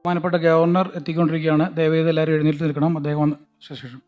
ബഹുമാനപ്പെട്ട ഗവർണർ എത്തിക്കൊണ്ടിരിക്കുകയാണ്. ദയവേത് എല്ലാവരും എഴുന്നേറ്റ് നിൽക്കണം. അദ്ദേഹം വന്ന ശേഷം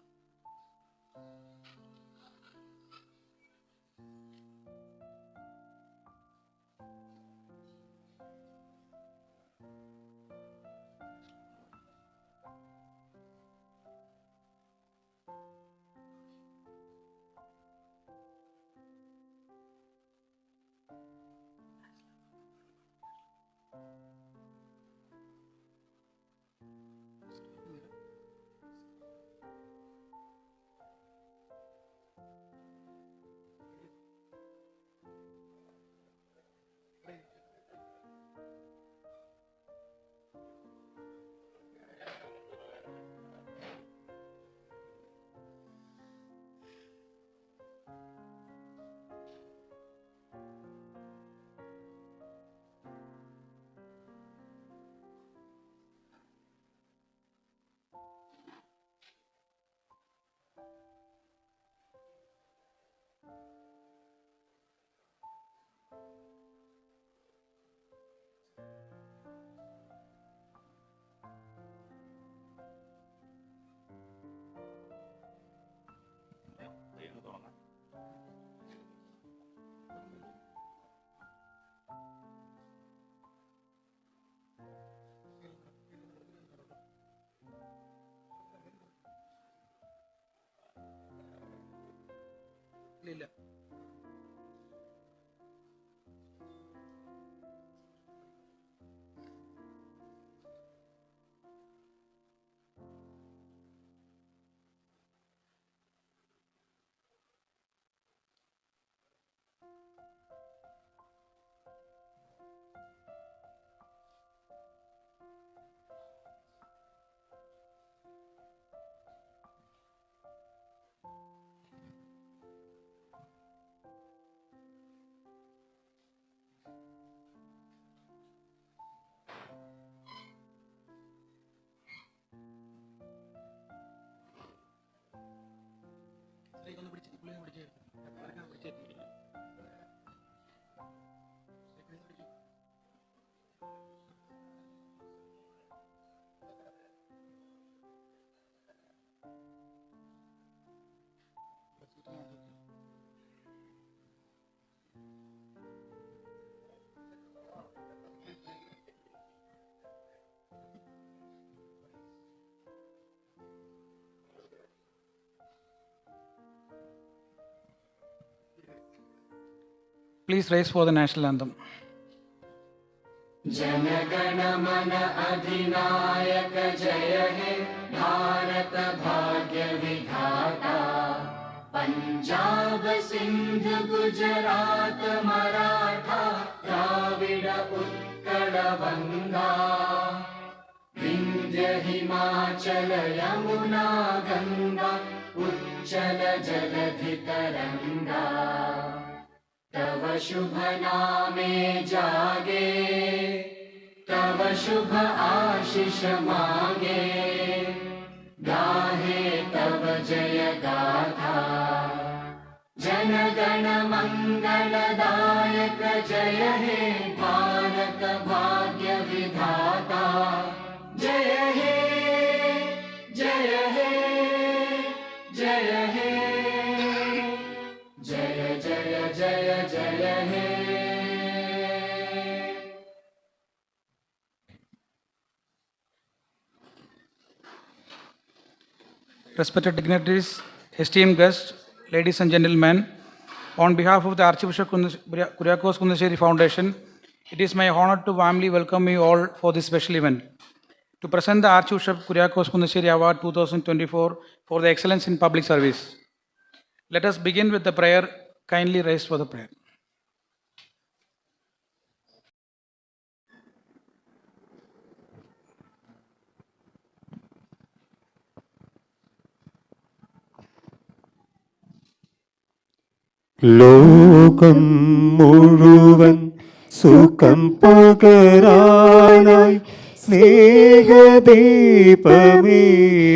ഇല്ല. Please raise for the national anthem. जनगण मन अधिनायक जय हे भारत भाग्य विधाता पंजाब सिंध गुजरात मराठा द्राविड उत्कल वंगा विंध्य हिमाचल यमुना गंगा उच्चल जलधि तरंगा तव शुभ नामे जागे तव शुभ आशीष मांगे गाहे तव जय गाथा जनगण मंगलदायक जय हे भारत भाग्य विधाता जय हे जय हे जय हे जय जय जय जय हे respected dignitaries, esteemed guests, ladies and gentlemen, on behalf of the Archbishop Kuriakose Kunnacherry Foundation, it is my honor to warmly welcome you all for this special event. To present the Archbishop Kuriakose Kunnacherry Award 2024 for the excellence in public service. Let us begin with the prayer. Kindly rise for the prayer. ലോകം മുഴുവൻ സുഖം പകരാനായി സ്നേഹദീപമേ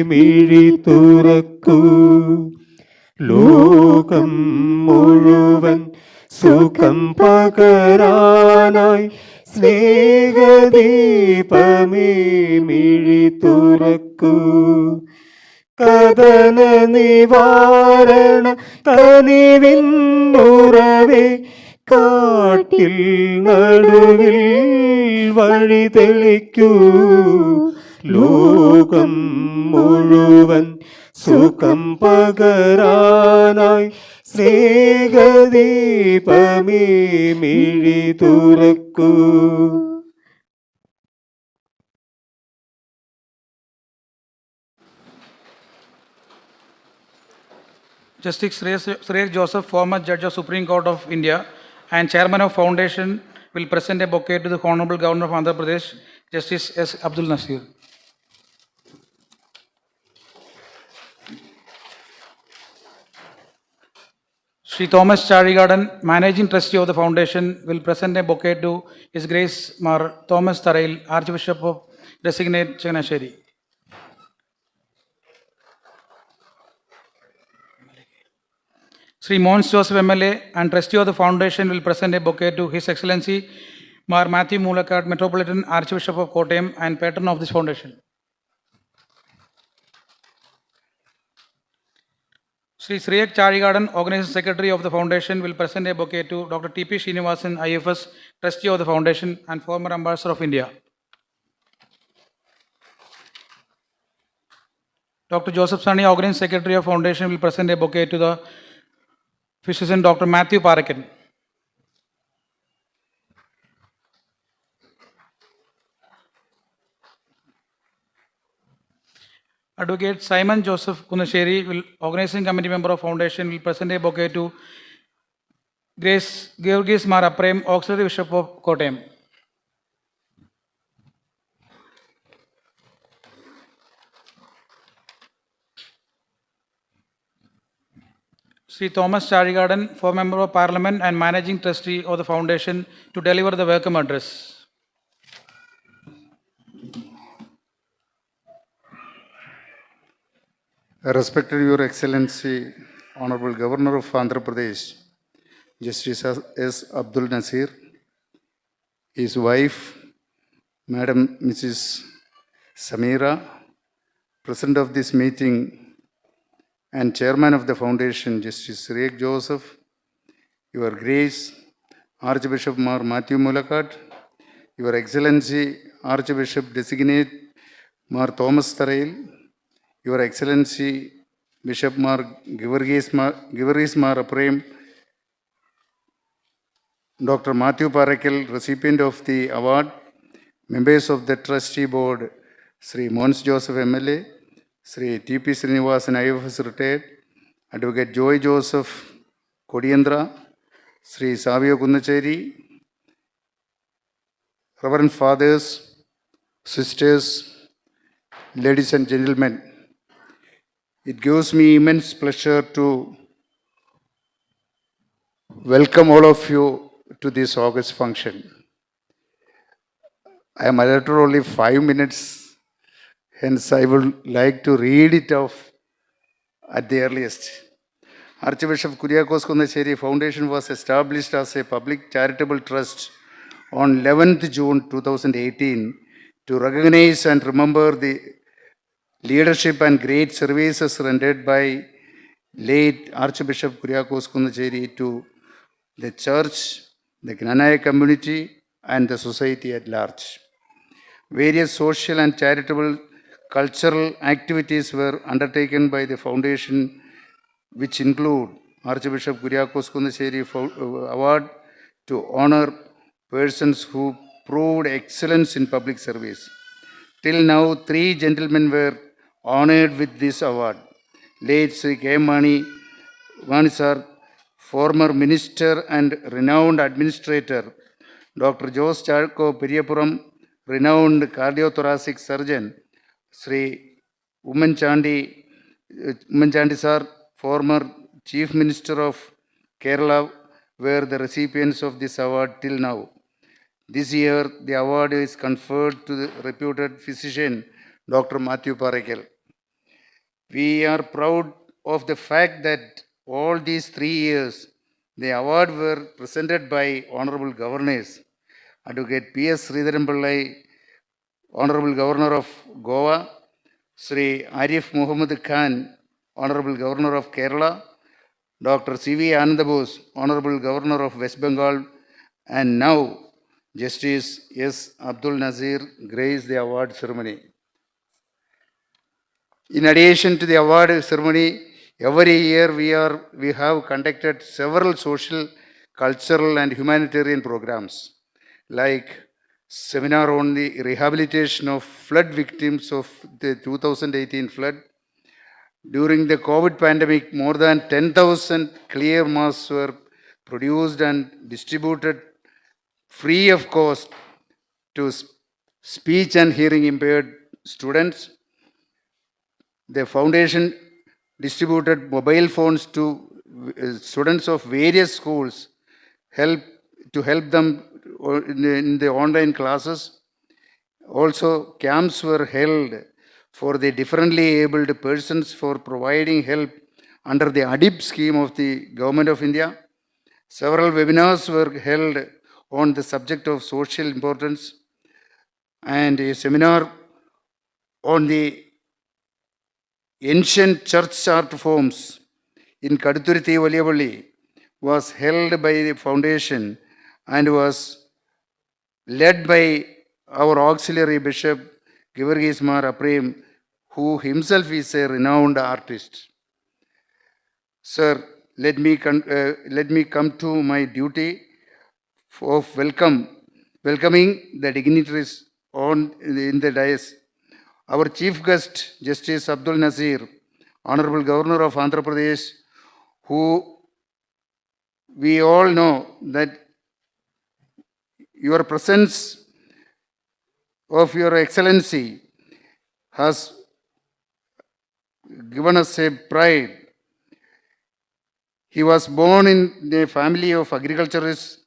മിഴി തുറക്കൂ. ലോകം മുഴുവൻ സുഖം പകരാനായി സ്നേഹദീപമേ മിഴി തുറക്കൂ. കഥന നിവാരണ കനിവിന്നുറവേ കാട്ടിൽ നടുവിൽ വഴി തെളിക്കൂ. ലോകം മുഴുവൻ സുഖം പകരാനായി സ്നേഹദീപമേ മിഴി തുറക്കൂ. Justice Shri Joseph, former Judge of Supreme Court of India and Chairman of Foundation, will present a bouquet to the Hon'ble Governor of Andhra Pradesh, Justice S. Abdul Nazeer. Shri Thomas Tharayil, Managing Trustee of the Foundation, will present a bouquet to His Grace Mar Thomas Tharayil, Archbishop of Designate, Changanassery. Shri Mons Joseph MLA and Trustee of the Foundation will present a bouquet to His Excellency Mar Mathew Moolakkattu, Metropolitan Archbishop of Kottayam and Patron of this Foundation. Shri Kurian, Organizing Secretary of the Foundation, will present a bouquet to Dr. T.P. Srinivasan, IFS, Trustee of the Foundation and former Ambassador of India. Dr. Joseph Sani, Organizing Secretary of the Foundation, will present a bouquet to the Fisheries and Dr. Mathew Parackal. Advocate Simon Joseph Kunnacherry, Organizing Committee Member of Foundation, will present a bouquet to Grace Georgis Mar Aprem, Auxiliary Bishop of Kottayam. Shri Thomas Tharayil, former Member of Parliament and Managing Trustee of the Foundation, to deliver the welcome address. Respected Your Excellency, Honorable Governor of Andhra Pradesh, Justice S. Abdul Nazeer, his wife, Madam Mrs. Samira, President of this meeting, and Chairman of the Foundation, Justice Shri Joseph, Your Grace, Archbishop Mar Mathew Moolakkattu, Your Excellency, Archbishop Designate Mar Thomas Tharayil, Your Excellency, Bishop Mar Givargis Mar Aprem, Dr. Mathew Parackal, recipient of the award, members of the Trustee Board, Shri Mons Joseph MLA, Shri T.P. Srinivasan, IFS retired, Advocate Joy Joseph Kodiyandra, Shri Savio Kunnacherry, Reverend Fathers, Sisters, ladies and gentlemen, it gives me immense pleasure to welcome all of you to this August function. I am allotted only 5 minutes, hence I would like to read it off at the earliest. Archbishop Kuriakose Kunnacherry Foundation was established as a public charitable trust on 11th June 2018 to recognize and remember the leadership and great services rendered by late Archbishop Kuriakose Kunnacherry to the church, the Gnanaya community, and the society at large. Various social and charitable cultural activities were undertaken by the foundation, which include Archbishop Kuriakose Kunnacherry Award to honor persons who proved excellence in public service. Till now, 3 gentlemen were honored with this award. Late Shri K. Mani sir, former minister and renowned administrator, Dr. Jose Charco Periyapuram, renowned cardiothoracic surgeon, Shri Ummanchandi sir, former Chief Minister of Kerala, were the recipients of this award till now. This year, the award is conferred to the reputed physician, Dr. Mathew Parackal. We are proud of the fact that all these 3 years, the award were presented by Honorable Governors, Advocate P.S. Sridharan Pillai, Honorable Governor of Goa, Shri Arif Muhammad Khan, Honorable Governor of Kerala, Dr. C.V. Anandabose, Honorable Governor of West Bengal, and now Justice S. Abdul Nazeer graced the award ceremony. In addition to the award ceremony, every year we have conducted several social, cultural and humanitarian programs, like seminar on the rehabilitation of flood victims of the 2018 flood. During the COVID pandemic, more than 10,000 clear masks were produced and distributed free of cost to speech and hearing impaired students. The foundation distributed mobile phones to students of various schools to help them in the online classes. Also, camps were held for the differently abled persons for providing help under the ADIB scheme of the Government of India. Several webinars were held on the subject of social importance, and a seminar on the ancient church art forms in Kaduthuruthi Valiyapalli was held by the foundation and was led by our auxiliary bishop Givargis Mar Aprim, who himself is a renowned artist. Sir, let me come to my duty of welcoming the dignitaries in the dais. Our chief guest, Justice Abdul Nazeer, Honorable Governor of Andhra Pradesh, who we all know that your presence of Your Excellency has given us a pride. He was born in a family of agriculturists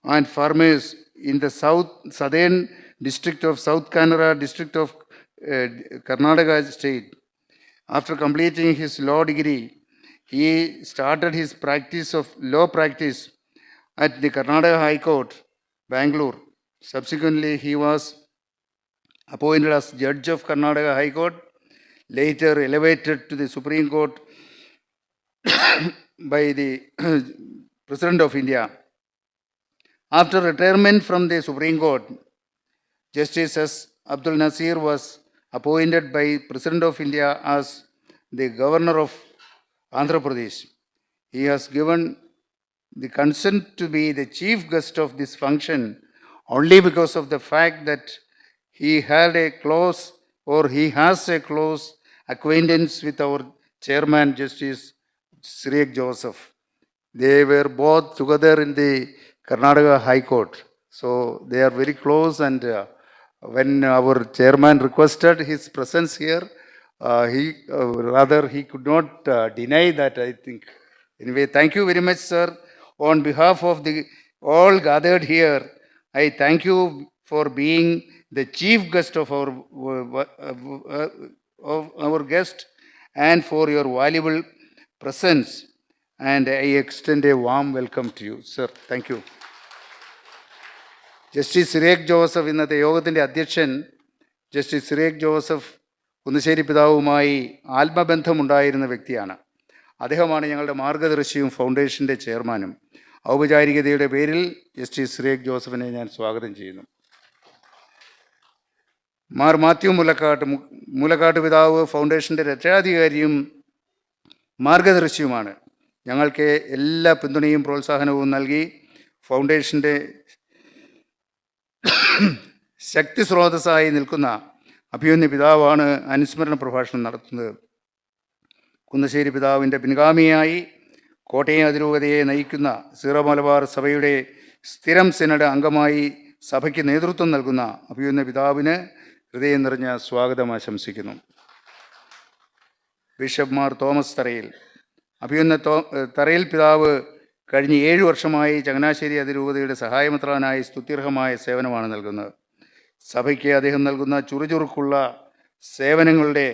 and farmers in the southern district of South Kannada district of Karnataka state. After completing his law degree, he started his law practice at the Karnataka High Court, Bangalore. Subsequently, he was appointed as Judge of Karnataka High Court, later elevated to the Supreme Court by the President of India. After retirement from the Supreme Court, Justice S. Abdul Nazeer was appointed by President of India as the Governor of Andhra Pradesh. He has given the consent to be the chief guest of this function only because of the fact that he has a close acquaintance with our chairman, Justice Shri Joseph. They were both together in the Karnataka High Court. So they are very close, and when our chairman requested his presence here, he could not deny that, I think. Anyway, thank you very much, sir. On behalf of all gathered here, I thank you for being the chief guest of our guest and for your valuable presence. And I extend a warm welcome to you, sir. Thank you. Justice Shri Joseph ഇന്നത്തെ യോഗത്തിൻ്റെ അധ്യക്ഷൻ justice Shri Joseph Kunnassery പിതാവുമായി ആത്മബന്ധമുണ്ടായിരുന്ന വ്യക്തിയാണ്. അദ്ദേഹമാണ് ഞങ്ങളുടെ മാർഗദർശിയും ഫൗണ്ടേഷൻ്റെ ചെയർമാനും. ഔപചാരികതയുടെ പേരിൽ justice Shri ജോസഫിനെ ഞാൻ സ്വാഗതം ചെയ്യുന്നു. മാർ മാത്യു മൂലക്കാട്ട് പിതാവ് ഫൗണ്ടേഷൻ്റെ രക്ഷാധികാരിയും മാർഗദർശിയുമാണ്. ഞങ്ങൾക്ക് എല്ലാ പിന്തുണയും പ്രോത്സാഹനവും നൽകി ഫൗണ്ടേഷൻ്റെ ശക്തി സ്രോതസ്സായി നിൽക്കുന്ന അഭിമന്യ പിതാവാണ് അനുസ്മരണ പ്രഭാഷണം നടത്തുന്നത്. കുന്നശ്ശേരി പിതാവിൻ്റെ പിൻഗാമിയായി കോട്ടയം അതിരൂപതയെ നയിക്കുന്ന സീറോ മലബാർ സഭയുടെ സ്ഥിരം സിനഡ് അംഗമായി സഭയ്ക്ക് നേതൃത്വം നൽകുന്ന അഭിമന്യ പിതാവിന് ഹൃദയം നിറഞ്ഞ സ്വാഗതം ആശംസിക്കുന്നു. ബിഷപ്പ് മാർ തോമസ് തറയിൽ. അഭിമന്യ തറയിൽ പിതാവ് കഴിഞ്ഞ 7 വർഷമായി ചങ്ങനാശ്ശേരി അതിരൂപതയുടെ സഹായമെത്രാനായി സ്തുത്യർഹമായ സേവനമാണ് നൽകുന്നത്. സഭയ്ക്ക് അദ്ദേഹം നൽകുന്ന ചുറുചുറുക്കുള്ള സേവനങ്ങളുടെ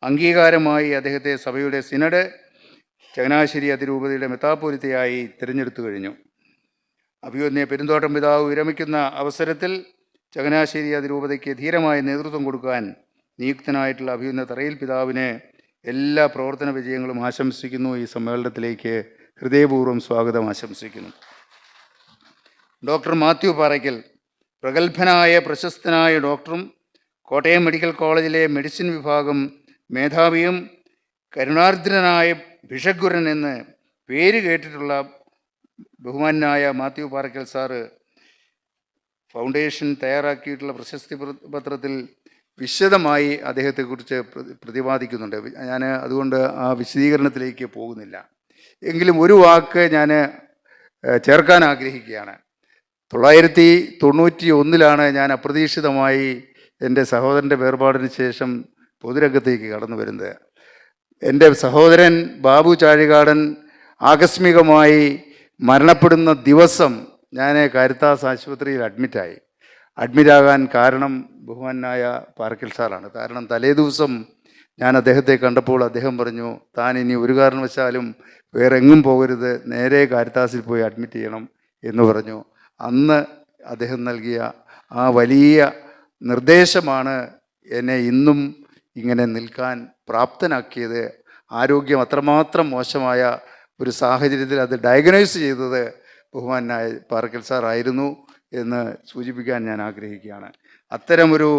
അംഗീകാരമായി അദ്ദേഹത്തെ സഭയുടെ സിനഡ് ചങ്ങനാശ്ശേരി അതിരൂപതയുടെ മെത്രാപ്പോലീത്തയായി തിരഞ്ഞെടുത്തു കഴിഞ്ഞു. അഭിമന്യ പെരുന്തോട്ടം പിതാവ് വിരമിക്കുന്ന അവസരത്തിൽ ചങ്ങനാശ്ശേരി അതിരൂപതയ്ക്ക് ധീരമായ നേതൃത്വം കൊടുക്കാൻ നിയുക്തനായിട്ടുള്ള അഭിമന്യ തറയിൽ പിതാവിന് എല്ലാ പ്രവർത്തന വിജയങ്ങളും ആശംസിക്കുന്നു. ഈ സമ്മേളനത്തിലേക്ക് ഹൃദയപൂർവ്വം സ്വാഗതം ആശംസിക്കുന്നു. ഡോക്ടർ മാത്യു പാറയ്ക്കൽ. പ്രഗത്ഭനായ പ്രശസ്തനായ ഡോക്ടറും കോട്ടയം മെഡിക്കൽ കോളേജിലെ മെഡിസിൻ വിഭാഗം മേധാവിയും കരുണാർദ്രനായ ഭിഷഗ്വരൻ എന്ന് പേര് കേട്ടിട്ടുള്ള ബഹുമാനായ മാത്യു പാറയ്ക്കൽ സാറ് ഫൗണ്ടേഷൻ തയ്യാറാക്കിയിട്ടുള്ള പ്രശസ്തി പത്രത്തിൽ വിശദമായി അദ്ദേഹത്തെക്കുറിച്ച് പ്രതിപാദിക്കുന്നുണ്ട്. ഞാൻ അതുകൊണ്ട് ആ വിശദീകരണത്തിലേക്ക് പോകുന്നില്ല. എങ്കിലും ഒരു വാക്ക് ഞാൻ ചേർക്കാൻ ആഗ്രഹിക്കുകയാണ്. 1991 ഞാൻ അപ്രതീക്ഷിതമായി എൻ്റെ സഹോദരൻ്റെ വേർപാടിന് ശേഷം പൊതുരംഗത്തേക്ക് കടന്നു വരുന്നത്. എൻ്റെ സഹോദരൻ ബാബു ചാഴികാടൻ ആകസ്മികമായി മരണപ്പെടുന്ന ദിവസം ഞാൻ കാരിത്താസ് ആശുപത്രിയിൽ അഡ്മിറ്റാകാൻ കാരണം ബഹുമാനായ പാറയ്ക്കൽ സാറാണ്. കാരണം തലേദിവസം ഞാൻ അദ്ദേഹത്തെ കണ്ടപ്പോൾ അദ്ദേഹം പറഞ്ഞു, താൻ ഇനി ഒരു കാരണവശാലും വേറെ എങ്ങും പോകരുത്, നേരെ കാരിത്താസിൽ പോയി അഡ്മിറ്റ് ചെയ്യണം എന്ന് പറഞ്ഞു. അന്ന് അദ്ദേഹം നൽകിയ ആ വലിയ നിർദ്ദേശമാണ് എന്നെ ഇന്നും ഇങ്ങനെ നിൽക്കാൻ പ്രാപ്തനാക്കിയത്. ആരോഗ്യം അത്രമാത്രം മോശമായ ഒരു സാഹചര്യത്തിൽ അത് ഡയഗ്നോസ് ചെയ്തത് ബഹുമാനായ പാറയ്ക്കൽ സാറായിരുന്നു എന്ന് സൂചിപ്പിക്കാൻ ഞാൻ ആഗ്രഹിക്കുകയാണ്. അത്തരമൊരു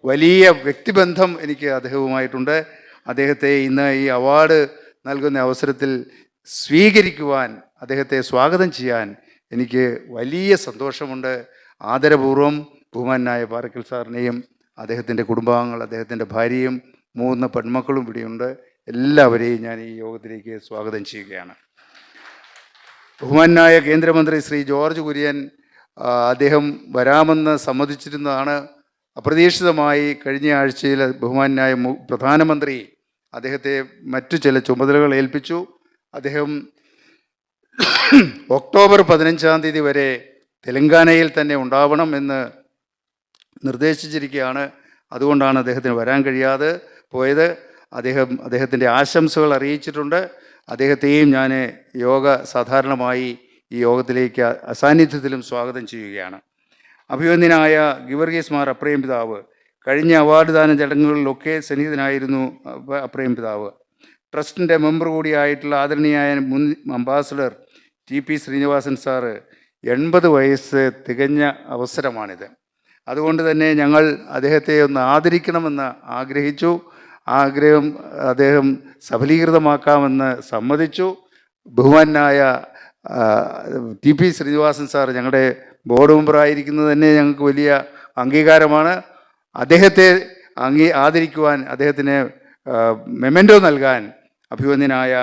വലിയ വ്യക്തിബന്ധം എനിക്ക് അദ്ദേഹവുമായിട്ടുണ്ട്. അദ്ദേഹത്തെ ഇന്ന് ഈ അവാർഡ് നൽകുന്ന അവസരത്തിൽ സ്വീകരിക്കുവാൻ, അദ്ദേഹത്തെ സ്വാഗതം ചെയ്യാൻ എനിക്ക് വലിയ സന്തോഷമുണ്ട്. ആദരപൂർവ്വം ബഹുമാനായ പാറയ്ക്കൽ സാറിനെയും അദ്ദേഹത്തിൻ്റെ കുടുംബാംഗങ്ങൾ, അദ്ദേഹത്തിൻ്റെ ഭാര്യയും 3 പെൺമക്കളും ഇവിടെയുണ്ട്. എല്ലാവരെയും ഞാൻ ഈ യോഗത്തിലേക്ക് സ്വാഗതം ചെയ്യുകയാണ്. ബഹുമാനായ കേന്ദ്രമന്ത്രി ശ്രീ ജോർജ് കുര്യൻ അദ്ദേഹം വരാമെന്ന് സമ്മതിച്ചിരുന്നതാണ്. അപ്രതീക്ഷിതമായി കഴിഞ്ഞ ആഴ്ചയിൽ ബഹുമാനായ പ്രധാനമന്ത്രി അദ്ദേഹത്തെ മറ്റു ചില ചുമതലകൾ ഏൽപ്പിച്ചു. അദ്ദേഹം ഒക്ടോബർ 15 വരെ തെലങ്കാനയിൽ തന്നെ ഉണ്ടാവണം എന്ന് നിർദ്ദേശിച്ചിരിക്കുകയാണ്. അതുകൊണ്ടാണ് അദ്ദേഹത്തിന് വരാൻ കഴിയാതെ പോയത്. അദ്ദേഹത്തിൻ്റെ ആശംസകൾ അറിയിച്ചിട്ടുണ്ട്. അദ്ദേഹത്തെയും ഞാൻ സാധാരണമായി ഈ യോഗത്തിലേക്ക് അസാന്നിധ്യത്തിലും സ്വാഗതം ചെയ്യുകയാണ്. അഭിവന്ദ്യനായ ഗിവർഗീസ് മാർ അപ്രയം പിതാവ് കഴിഞ്ഞ അവാർഡ് ദാന ചടങ്ങുകളിലൊക്കെ സന്നിഹിതനായിരുന്നു. അപ്രയം പിതാവ് ട്രസ്റ്റിൻ്റെ മെമ്പർ കൂടിയായിട്ടുള്ള ആദരണീയായ മുൻ അംബാസഡർ TP ശ്രീനിവാസൻ സാറ് 80 വയസ്സ് തികഞ്ഞ അവസരമാണിത്. അതുകൊണ്ട് തന്നെ ഞങ്ങൾ അദ്ദേഹത്തെ ഒന്ന് ആദരിക്കണമെന്ന് ആഗ്രഹിച്ചു. ആഗ്രഹം അദ്ദേഹം സഫലീകൃതമാക്കാമെന്ന് സമ്മതിച്ചു. ബഹുമാനായ TP ശ്രീനിവാസൻ സാർ ഞങ്ങളുടെ ബോർഡ് മെമ്പറായിരിക്കുന്നത് തന്നെ ഞങ്ങൾക്ക് വലിയ അംഗീകാരമാണ്. അദ്ദേഹത്തെ ആദരിക്കുവാൻ, അദ്ദേഹത്തിന് മെമൻറ്റോ നൽകാൻ അഭിവന്ദ്യനായ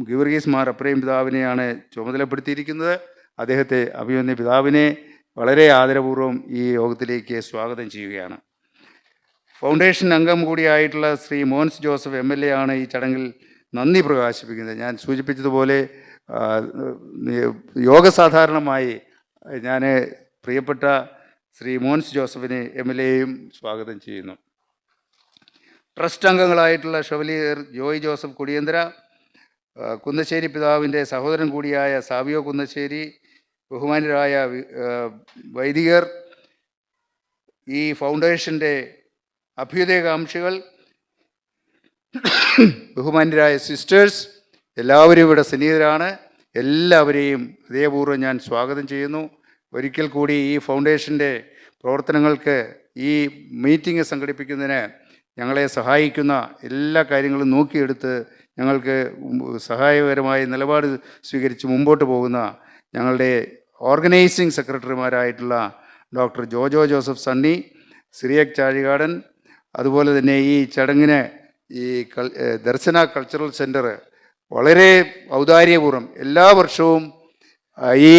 ഗിവർഗീസ് മാർ അപ്രയം പിതാവിനെയാണ് ചുമതലപ്പെടുത്തിയിരിക്കുന്നത്. അഭിവന്ദ്യ പിതാവിനെ വളരെ ആദരപൂർവ്വം ഈ യോഗത്തിലേക്ക് സ്വാഗതം ചെയ്യുകയാണ്. ഫൗണ്ടേഷൻ അംഗം കൂടിയായിട്ടുള്ള ശ്രീ മോൻസ് ജോസഫ് MLA ആണ് ഈ ചടങ്ങിൽ നന്ദി പ്രകാശിപ്പിക്കുന്നത്. ഞാൻ സൂചിപ്പിച്ചതുപോലെ യോഗസാധാരണമായി ഞാൻ പ്രിയപ്പെട്ട ശ്രീ മോൻസ് ജോസഫിനെ MLAയും സ്വാഗതം ചെയ്യുന്നു. ട്രസ്റ്റ് അംഗങ്ങളായിട്ടുള്ള ഷവലിയർ ജോയ് ജോസഫ് കുടിയന്തര, കുന്നശ്ശേരി പിതാവിൻ്റെ സഹോദരൻ കൂടിയായ സാവിയോ കുന്നശ്ശേരി, ബഹുമാനരായ വൈദികർ, ഈ ഫൗണ്ടേഷൻ്റെ അഭ്യുദയകാംക്ഷികൾ, ബഹുമാനരായ സിസ്റ്റേഴ്സ്, എല്ലാവരും ഇവിടെ സന്നിഹിതരാണ്. എല്ലാവരെയും ഹൃദയപൂർവ്വം ഞാൻ സ്വാഗതം ചെയ്യുന്നു. ഒരിക്കൽ കൂടി ഈ ഫൗണ്ടേഷൻ്റെ പ്രവർത്തനങ്ങൾക്ക് ഈ മീറ്റിംഗ് സംഘടിപ്പിക്കുന്നതിന് ഞങ്ങളെ സഹായിക്കുന്ന എല്ലാ കാര്യങ്ങളും നോക്കിയെടുത്ത് ഞങ്ങൾക്ക് സഹായകരമായ നിലപാട് സ്വീകരിച്ച് മുമ്പോട്ട് പോകുന്ന ഞങ്ങളുടെ ഓർഗനൈസിംഗ് സെക്രട്ടറിമാരായിട്ടുള്ള ഡോക്ടർ ജോജോ ജോസഫ് സണ്ണി, സിറിയക് ചാഴികാടൻ, അതുപോലെ തന്നെ ഈ ചടങ്ങിന് ഈ ദർശന കൾച്ചറൽ സെൻറ്റർ വളരെ ഔദാര്യപൂർവ്വം എല്ലാ വർഷവും ഈ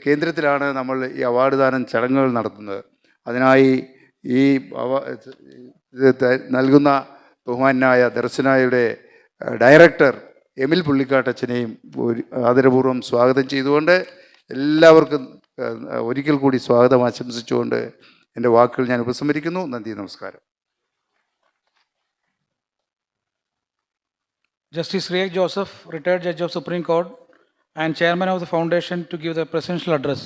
കേന്ദ്രത്തിലാണ് നമ്മൾ ഈ അവാർഡ് ദാനം ചടങ്ങുകൾ നടത്തുന്നത്. അതിനായി ഈ നൽകുന്ന ബഹുമാനായ ദർശനയുടെ ഡയറക്ടർ എമിൽ പുള്ളിക്കാട്ടച്ചനെയും ആദരപൂർവ്വം സ്വാഗതം ചെയ്തുകൊണ്ട് എല്ലാവർക്കും ഒരിക്കൽ കൂടി സ്വാഗതം ആശംസിച്ചുകൊണ്ട് എൻ്റെ വാക്കുകൾ ഞാൻ ഉപസംഹരിക്കുന്നു. നന്ദി, നമസ്കാരം. Justice Riek Joseph, retired Judge of Supreme Court and Chairman of the Foundation, to give the presidential address.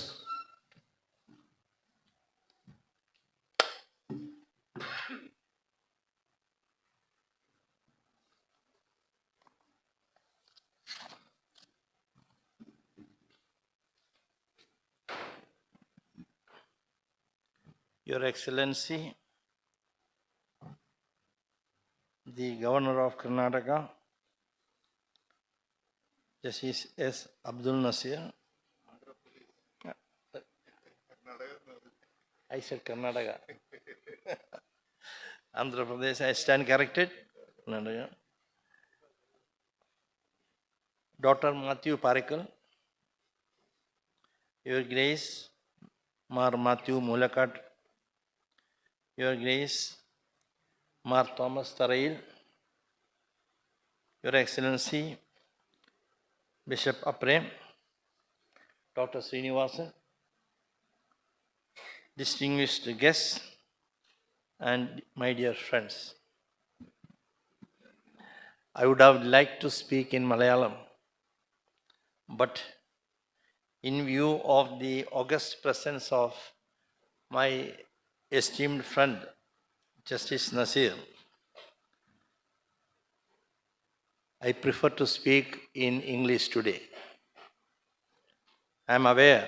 Your Excellency, the Governor of Karnataka, Justice S. Abdul Nazeer. I said Karnataka. Andhra Pradesh, I stand corrected. Karnataka. Dr. Mathew Parackal, Your Grace, Mar Mathew Moolakkattu, Your Grace, Mar Thomas Tharayil, Your Excellency, Bishop Apre, Dr. Srinivasan, distinguished guests, and my dear friends. I would have liked to speak in Malayalam, but in view of the august presence of my esteemed friend, Justice Nazeer, I prefer to speak in English today. I am aware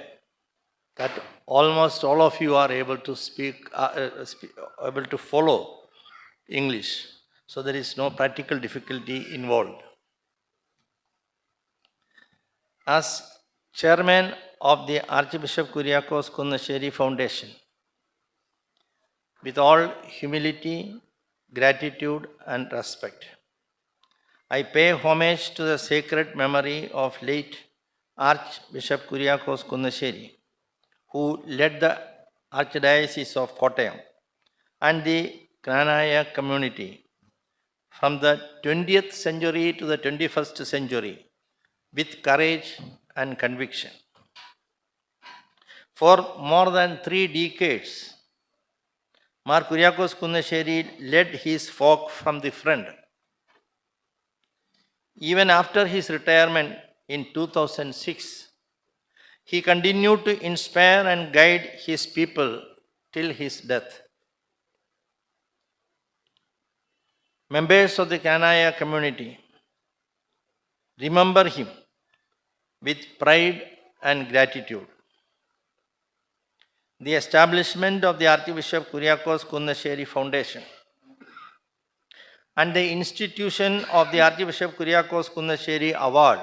that almost all of you are able to able to follow English, so there is no practical difficulty involved. As Chairman of the Archbishop Kuriakose Kunnacherry Foundation, with all humility, gratitude, and respect, I pay homage to the sacred memory of late Archbishop Kuriakose Kunnacherry, who led the Archdiocese of Kottayam and the Knanaya community from the 20th century to the 21st century with courage and conviction. For more than 3 decades, Mar Kuriakose Kunnacherry led his flock from the front. Even after his retirement in 2006, he continued to inspire and guide his people till his death. Members of the Knanaya community remember him with pride and gratitude. The establishment of the Archbishop Kuriakose Kunnacherry Foundation and the institution of the Archbishop Kuriakose Kunnacherry Award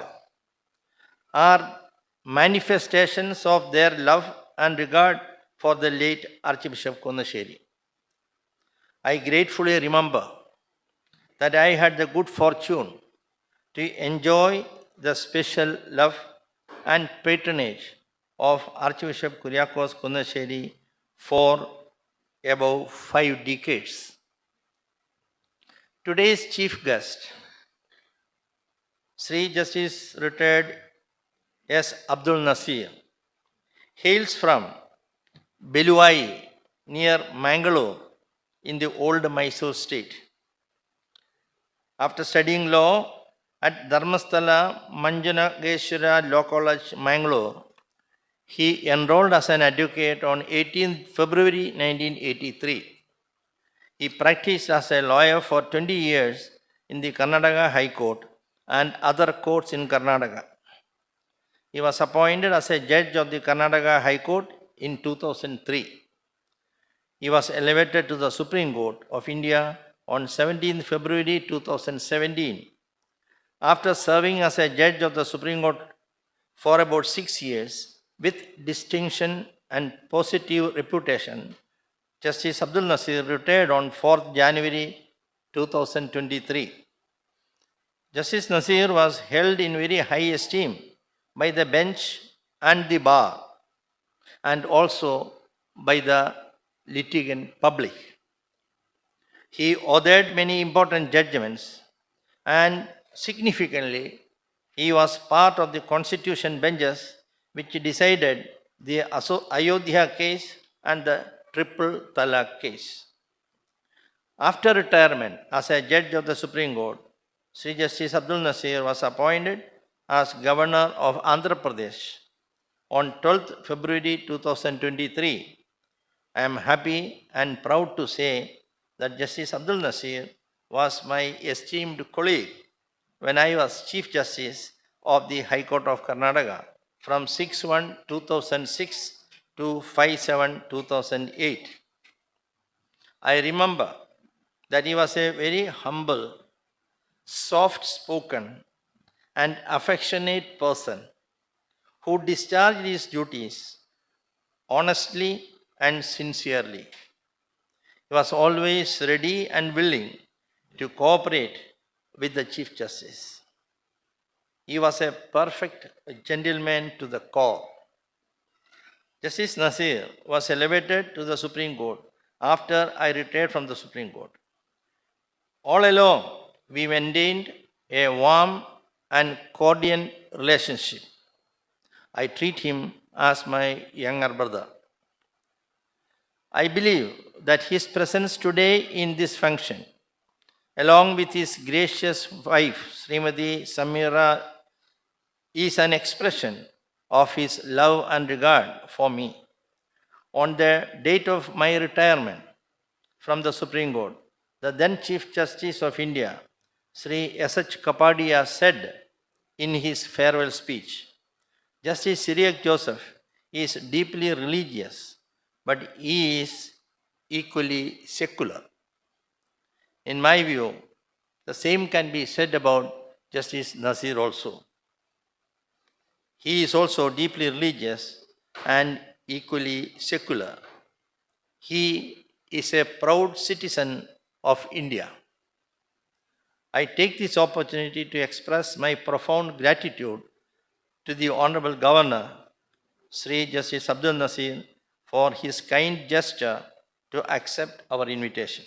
are manifestations of their love and regard for the late Archbishop Kunnacherry. I gratefully remember that I had the good fortune to enjoy the special love and patronage of Archbishop Kuriakose Kunnacherry for above 5 decades. Today's chief guest, Shri Justice Retired S. Abdul Nazeer, hails from Beluvai near Mangalore in the old Mysore state. After studying law at Dharmasthala Manjanageshwara Law College, Mangalore, he enrolled as an advocate on 18th February 1983. He practiced as a lawyer for 20 years in the Karnataka High Court and other courts in Karnataka. He was appointed as a judge of the Karnataka High Court in 2003. he was elevated to the Supreme Court of India on 17th February 2017. After serving as a judge of the Supreme Court for about 6 years with distinction and positive reputation, Justice Abdul Nazeer retired on 4th January 2023. Justice Nazeer was held in very high esteem by the bench and the bar, and also by the litigant public. He authored many important judgments, and significantly, he was part of the constitution benches which decided the Ayodhya case and the Triple Talaq case. After retirement as a judge of the Supreme Court, Sri Justice Abdul Nazeer was appointed as Governor of Andhra Pradesh on 12th February 2023. I am happy and proud to say that Justice Abdul Nazeer was my esteemed colleague when I was Chief Justice of the High Court of Karnataka from 6/1/2006 to 5/7/2008. I remember that he was a very humble, soft-spoken, and affectionate person who discharged his duties honestly and sincerely. He was always ready and willing to cooperate with the Chief Justice. He was a perfect gentleman to the core. Justice Nazeer was elevated to the Supreme Court after I retired from the Supreme Court. All along, we maintained a warm and cordial relationship. I treat him as my younger brother. I believe that his presence today in this function, along with his gracious wife, Srimati Samira, is an expression of his love and regard for me. On the date of my retirement from the Supreme Court, the then Chief Justice of India, Shri S.H. Kapadia, said in his farewell speech, Justice Cyriac Joseph is deeply religious, but he is equally secular. In my view, the same can be said about Justice Nazeer also. He is also deeply religious and equally secular. He is a proud citizen of India. I take this opportunity to express my profound gratitude to the Honorable Governor, Sri Justice Abdul Nazeer, for his kind gesture to accept our invitation.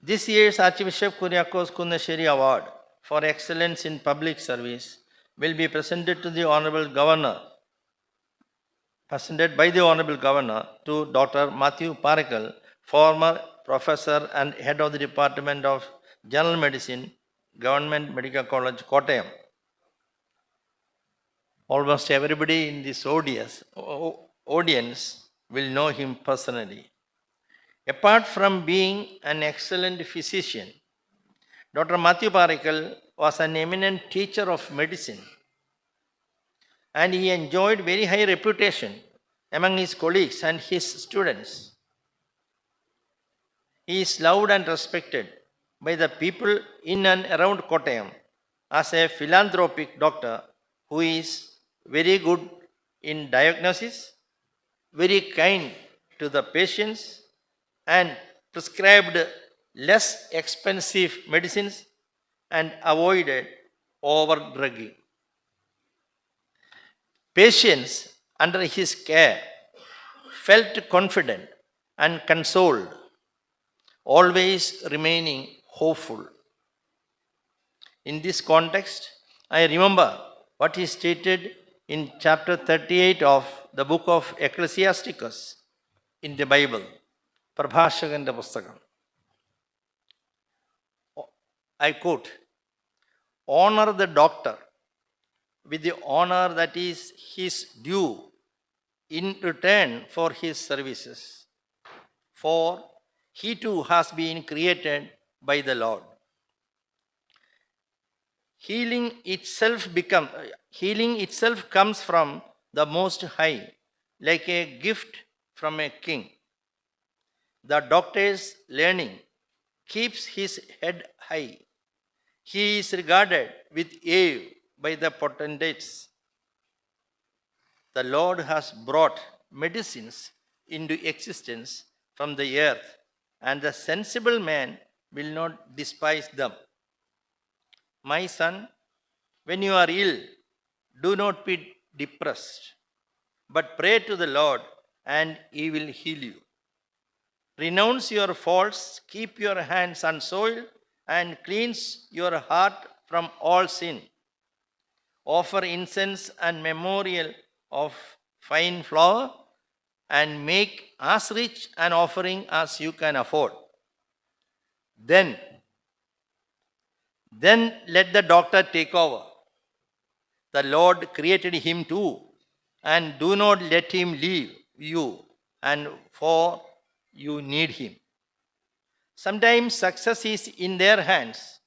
This year's Archbishop Kuriakose Kunnacherry Award for Excellence in Public Service will be presented by the Honorable Governor to Dr. Mathew Parackal, former Professor and Head of the Department of General Medicine, Government Medical College, Kottayam. Almost everybody in this audience will know him personally. Apart from being an excellent physician, Dr. Mathew Parackal was an eminent teacher of medicine, and he enjoyed very high reputation among his colleagues and his students. He is loved and respected by the people in and around Kottayam as a philanthropic doctor who is very good in diagnosis, very kind to the patients, and prescribed less expensive medicines and avoided over-drugging. Patients under his care felt confident and consoled, always remaining hopeful. In this context, I remember what he stated in chapter 38 of the book of Ecclesiasticus in the Bible, Prabhashakanta Pustakam. I quote, "Honor the doctor with the honor that is his due in return for his services, for he too has been created by the Lord. Healing itself comes from the Most High, like a gift from a king. The doctor's learning keeps his head high. He is regarded with awe by the potentates. The Lord has brought medicines into existence from the earth, and the sensible man will not despise them. My son, when you are ill, do not be depressed, but pray to the Lord, and he will heal you. Renounce your faults, keep your hands unsoiled, and cleanse your heart from all sin. Offer incense and memorial of fine flour, and make as rich an offering as you can afford. Then let the doctor take over. The Lord created him too, and do not let him leave you, and for you need him. Sometimes success is in their hands,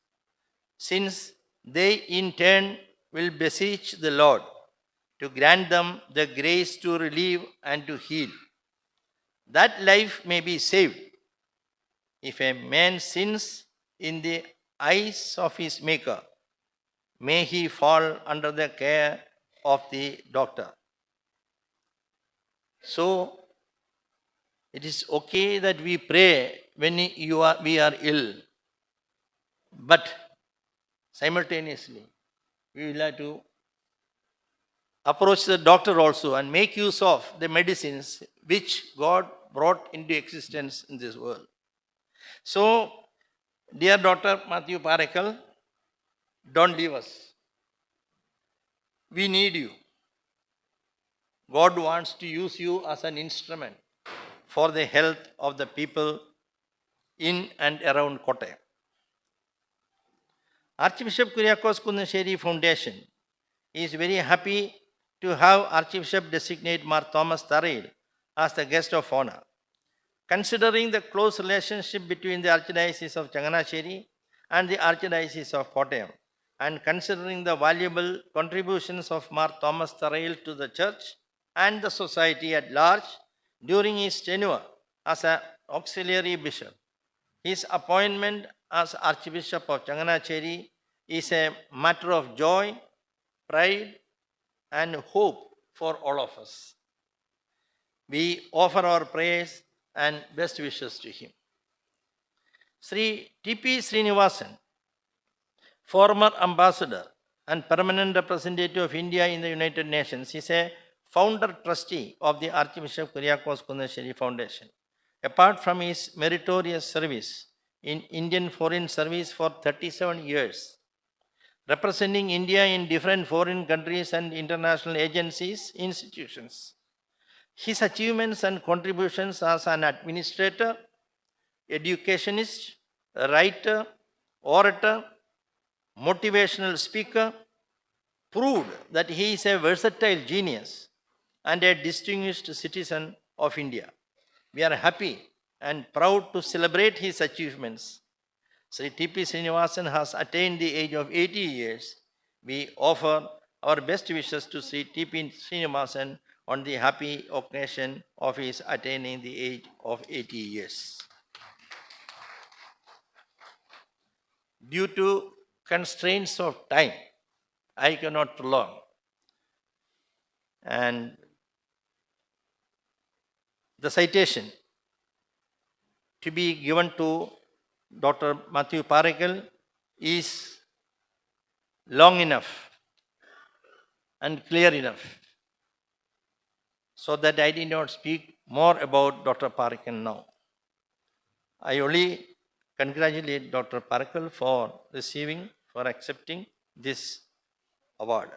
since they in turn will beseech the Lord to grant them the grace to relieve and to heal, that life may be saved. If a man sins in the eyes of his Maker, may he fall under the care of the doctor. So, it is okay that we pray when we are ill, but simultaneously, we will have to approach the doctor also and make use of the medicines which God brought into existence in this world. So, dear Dr. Mathew Parackal, don't leave us. We need you. God wants to use you as an instrument for the health of the people in and around Kottayam. Archbishop Kuriakose Kunnacherry Foundation is very happy to have Archbishop Designate Thomas Tharayil as the guest of honor. Considering the close relationship between the Archdiocese of Changanassery and the Archdiocese of Kottayam, and considering the valuable contributions of Thomas Tharayil to the Church and the society at large during his tenure as an auxiliary bishop, his appointment as Archbishop of Changanassery is a matter of joy, pride, and hope for all of us. We offer our prayers and best wishes to him. Shri T.P. Srinivasan, former ambassador and permanent representative of India in the United Nations, is a founder trustee of the Archbishop Kuriakose Kunnacherry Foundation. Apart from his meritorious service in Indian Foreign Service for 37 years, representing India in different foreign countries and international agencies, institutions, his achievements and contributions as an administrator, educationist, writer, orator, motivational speaker proved that he is a versatile genius and a distinguished citizen of India. We are happy and proud to celebrate his achievements. Sri T.P. Srinivasan has attained the age of 80 years. We offer our best wishes to Sri T.P. Srinivasan on the happy occasion of his attaining the age of 80 years. Due to constraints of time, I cannot prolong. And the citation to be given to Dr. Mathew Parackal is long enough and clear enough, so that I did not speak more about Dr. Parackal now. I only congratulate Dr. Parackal for accepting this award.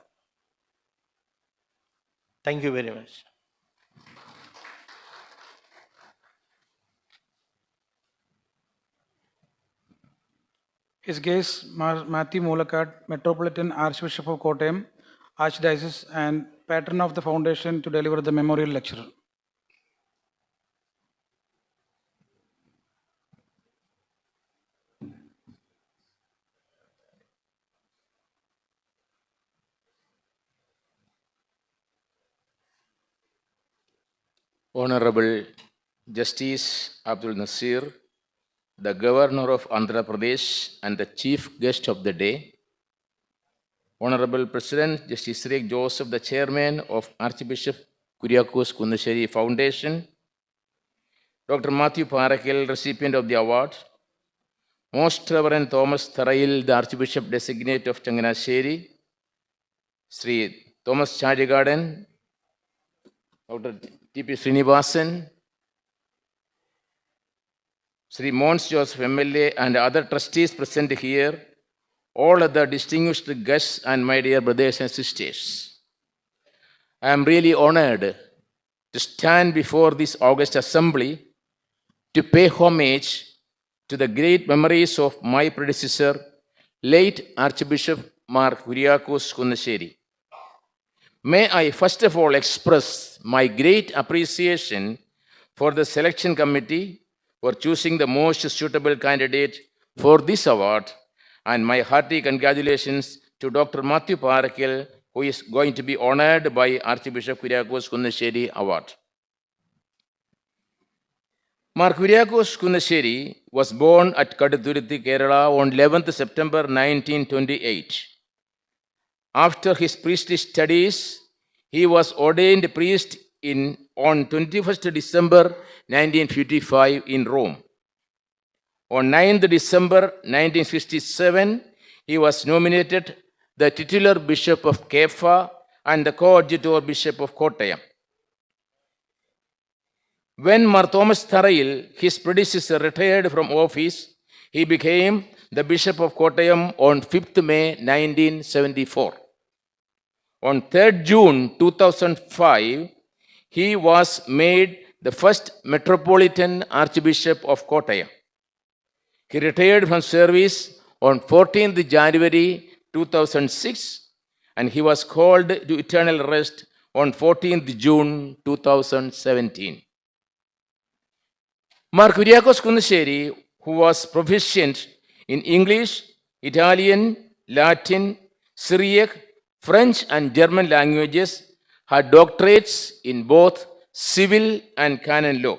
Thank you very much. His Grace Mathew Moolakkattu, Metropolitan Archbishop of Kottayam, Archdiocese, and patron of the foundation, to deliver the memorial lecture. Honorable Justice Abdul Nazeer, the Governor of Andhra Pradesh and the Chief Guest of the day, Honorable President Justice Shri Joseph, the Chairman of Archbishop Kuriakose Kunnacherry Foundation, Dr. Mathew Parackal, recipient of the award, Most Reverend Thomas Tharayil, the Archbishop Designate of Changanassery, Shri Thomas Tharayil, Dr. T.P. Srinivasan, Shri Mons Joseph MLA and other trustees present here, all other distinguished guests and my dear brothers and sisters. I am really honored to stand before this august assembly to pay homage to the great memories of my predecessor, late Archbishop Kuriakose Kunnacherry. May I first of all express my great appreciation for the selection committee for choosing the most suitable candidate for this award, and my hearty congratulations to Dr. Mathew Parackal, who is going to be honored by Archbishop Kuriakose Kunnacherry Award. Kuriakose Kunnacherry was born at Kottayam, Kerala on 11th September 1928. After his priestly studies, he was ordained priest on 21st December 1955 in Rome. On 9th December 1967, he was nominated the titular bishop of Kefa and the coadjutor bishop of Kottayam. When Thomas Tharayil, his predecessor, retired from office, he became the bishop of Kottayam on 5th May 1974. On 3rd June 2005, he was made the first Metropolitan Archbishop of Kottayam. He retired from service on 14th January 2006 and he was called to eternal rest on 14th June 2017. Kuriakose Kunnacherry, who was proficient in English, Italian, Latin, Syriac, French and German languages, had doctorates in both civil and canon law.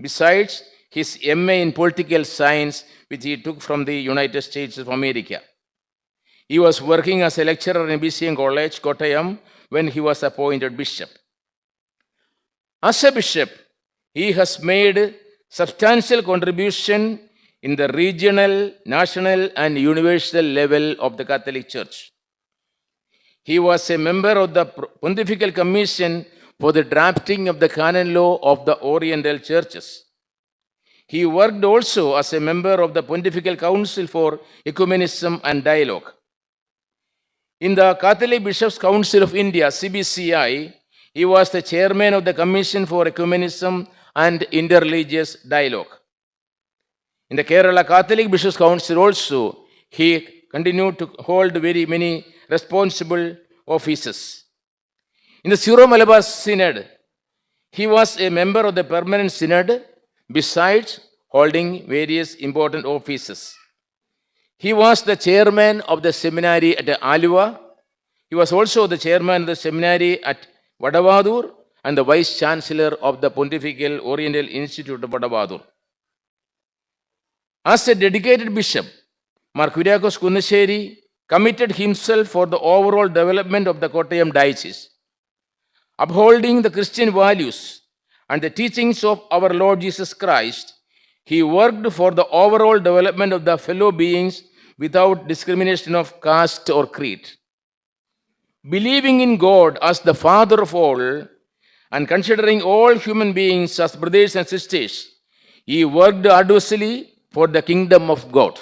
Besides his MA in political science, which he took from the United States of America. He was working as a lecturer in BCM College, Kottayam, when he was appointed bishop. As a bishop, he has made substantial contribution in the regional, national, and universal level of the Catholic Church. He was a member of the Pontifical Commission for the drafting of the canon law of the Oriental Churches. He worked also as a member of the Pontifical Council for Ecumenism and Dialogue. In the Catholic Bishops' Council of India, CBCI, he was the chairman of the Commission for Ecumenism and Interreligious Dialogue. In the Kerala Catholic Bishops' Council also, he continued to hold very many responsible offices. In the Syro-Malabar Synod, he was a member of the Permanent Synod, besides holding various important offices. He was the chairman of the seminary at Aluva. He was also the chairman of the seminary at Vadavadur and the vice chancellor of the Pontifical Oriental Institute of Vadavadur. As a dedicated bishop, Kuriakose Kunnacherry committed himself for the overall development of the Kottayam Diocese. Upholding the Christian values and the teachings of our Lord Jesus Christ, he worked for the overall development of the fellow beings without discrimination of caste or creed. Believing in God as the Father of all and considering all human beings as brothers and sisters, he worked arduously for the kingdom of God.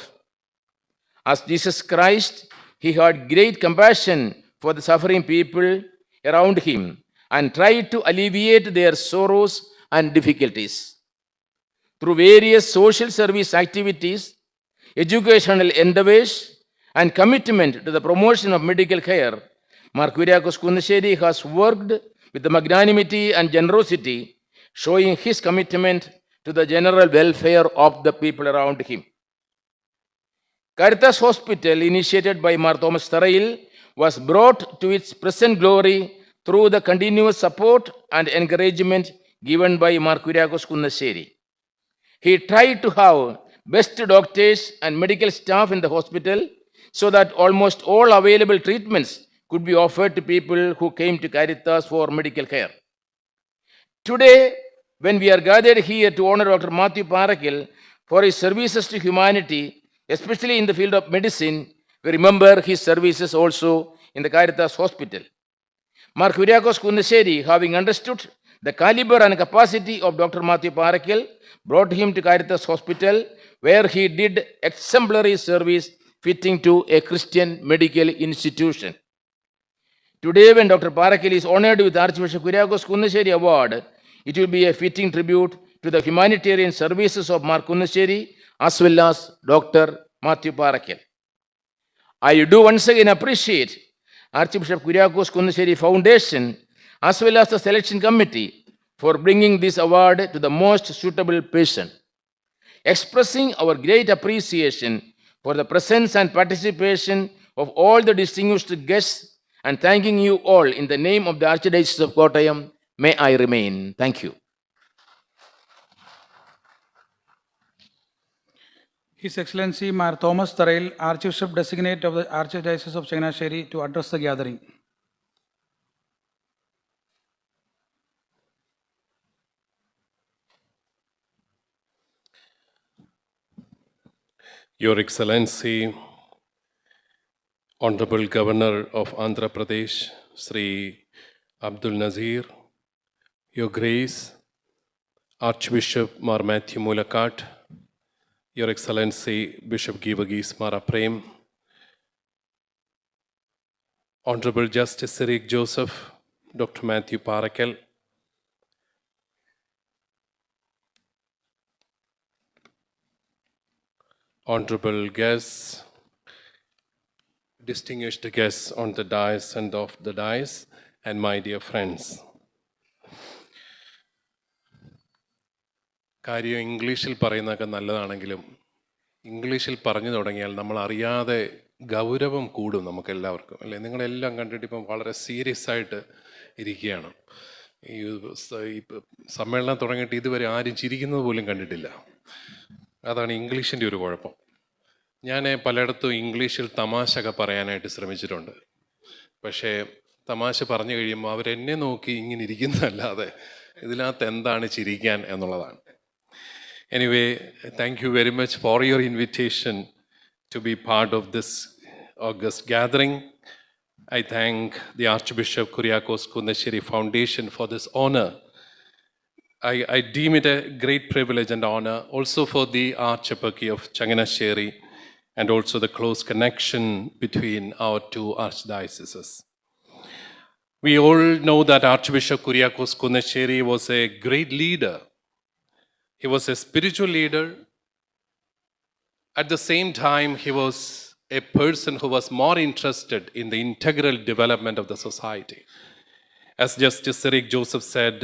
As Jesus Christ, he had great compassion for the suffering people around him and tried to alleviate their sorrows and difficulties. Through various social service activities, educational endeavors, and commitment to the promotion of medical care, Kuriakose Kunnacherry has worked with the magnanimity and generosity, showing his commitment to the general welfare of the people around him. Caritas Hospital, initiated by Thomas Tharayil, was brought to its present glory through the continuous support and encouragement given by Mark Kuriakose Kunnacherry. He tried to have best doctors and medical staff in the hospital so that almost all available treatments could be offered to people who came to Caritas for medical care. Today, when we are gathered here to honor Dr. Mathew Parackal for his services to humanity, especially in the field of medicine, we remember his services also in the Caritas Hospital. Mark Kuriakose Kunnacherry, having understood the caliber and capacity of Dr. Mathew Parackal, brought him to Caritas Hospital, where he did exemplary service fitting to a Christian medical institution. Today, when Dr. Parackal is honored with Archbishop Kuriakose Kunnacherry Award, it will be a fitting tribute to the humanitarian services of Mark Kunnacherry as well as Dr. Mathew Parackal. I do once again appreciate Archbishop Kuriakose Kunnacherry Foundation as well as the selection committee for bringing this award to the most suitable person. Expressing our great appreciation for the presence and participation of all the distinguished guests and thanking you all in the name of the Archdiocese of Kottayam, may I remain. Thank you. His Excellency Mar Thomas Tharayil, Archbishop Designate of the Archdiocese of Changanassery, to address the gathering. Your Excellency, Honorable Governor of Andhra Pradesh, Shri Abdul Nazeer, Your Grace, Archbishop Mar Mathew Moolakkattu, Your Excellency Bishop Givagis Mara Prem, Honorable Justice Eric Joseph, Dr. Mathew Parackal, Honorable guests, distinguished guests on the dais and off the dais, and my dear friends. കാര്യം ഇംഗ്ലീഷിൽ പറയുന്നതൊക്കെ നല്ലതാണെങ്കിലും ഇംഗ്ലീഷിൽ പറഞ്ഞു തുടങ്ങിയാൽ നമ്മൾ അറിയാതെ ഗൗരവം കൂടും നമുക്ക് എല്ലാവർക്കും അല്ലേ? നിങ്ങളെല്ലാം കണ്ടിട്ട് ഇപ്പം വളരെ സീരിയസ് ആയിട്ട് ഇരിക്കുകയാണ്. ഈ സമ്മേളനം തുടങ്ങിയിട്ട് ഇതുവരെ ആരും ചിരിക്കുന്നത് പോലും കണ്ടിട്ടില്ല. അതാണ് ഇംഗ്ലീഷിൻ്റെ ഒരു കുഴപ്പം. ഞാൻ പലയിടത്തും ഇംഗ്ലീഷിൽ തമാശയൊക്കെ പറയാനായിട്ട് ശ്രമിച്ചിട്ടുണ്ട്. പക്ഷേ തമാശ പറഞ്ഞു കഴിയുമ്പോൾ അവരെന്നെ നോക്കി ഇങ്ങനെ ഇരിക്കുന്നതല്ലാതെ ഇതിനകത്ത് എന്താണ് ചിരിക്കാൻ എന്നുള്ളതാണ്. Anyway, thank you very much for your invitation to be part of this august gathering. I thank the Archbishop Kuriakose Kunnacherry Foundation for this honor. I deem it a great privilege and honor also for the Archbishop of Changanassery and also the close connection between our two archdioceses. We all know that Archbishop Kuriakose Kunnacherry was a great leader. He was a spiritual leader. At the same time, he was a person who was more interested in the integral development of the society. As Justice Eric Joseph said,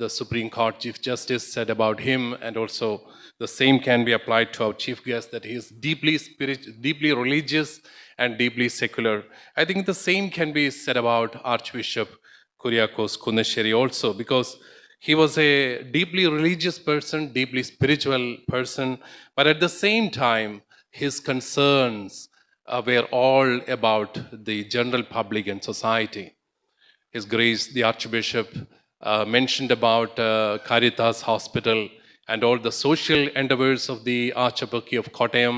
the Supreme Court Chief Justice said about him, and also the same can be applied to our chief guest, that he is deeply spiritual, deeply religious, and deeply secular. I think the same can be said about Archbishop Kuriakose Kunnacherry also, because he was a deeply religious person, deeply spiritual person, but at the same time, his concerns were all about the general public and society. His Grace, the Archbishop, mentioned about Caritas Hospital and all the social endeavors of the Archbishop of Kottayam.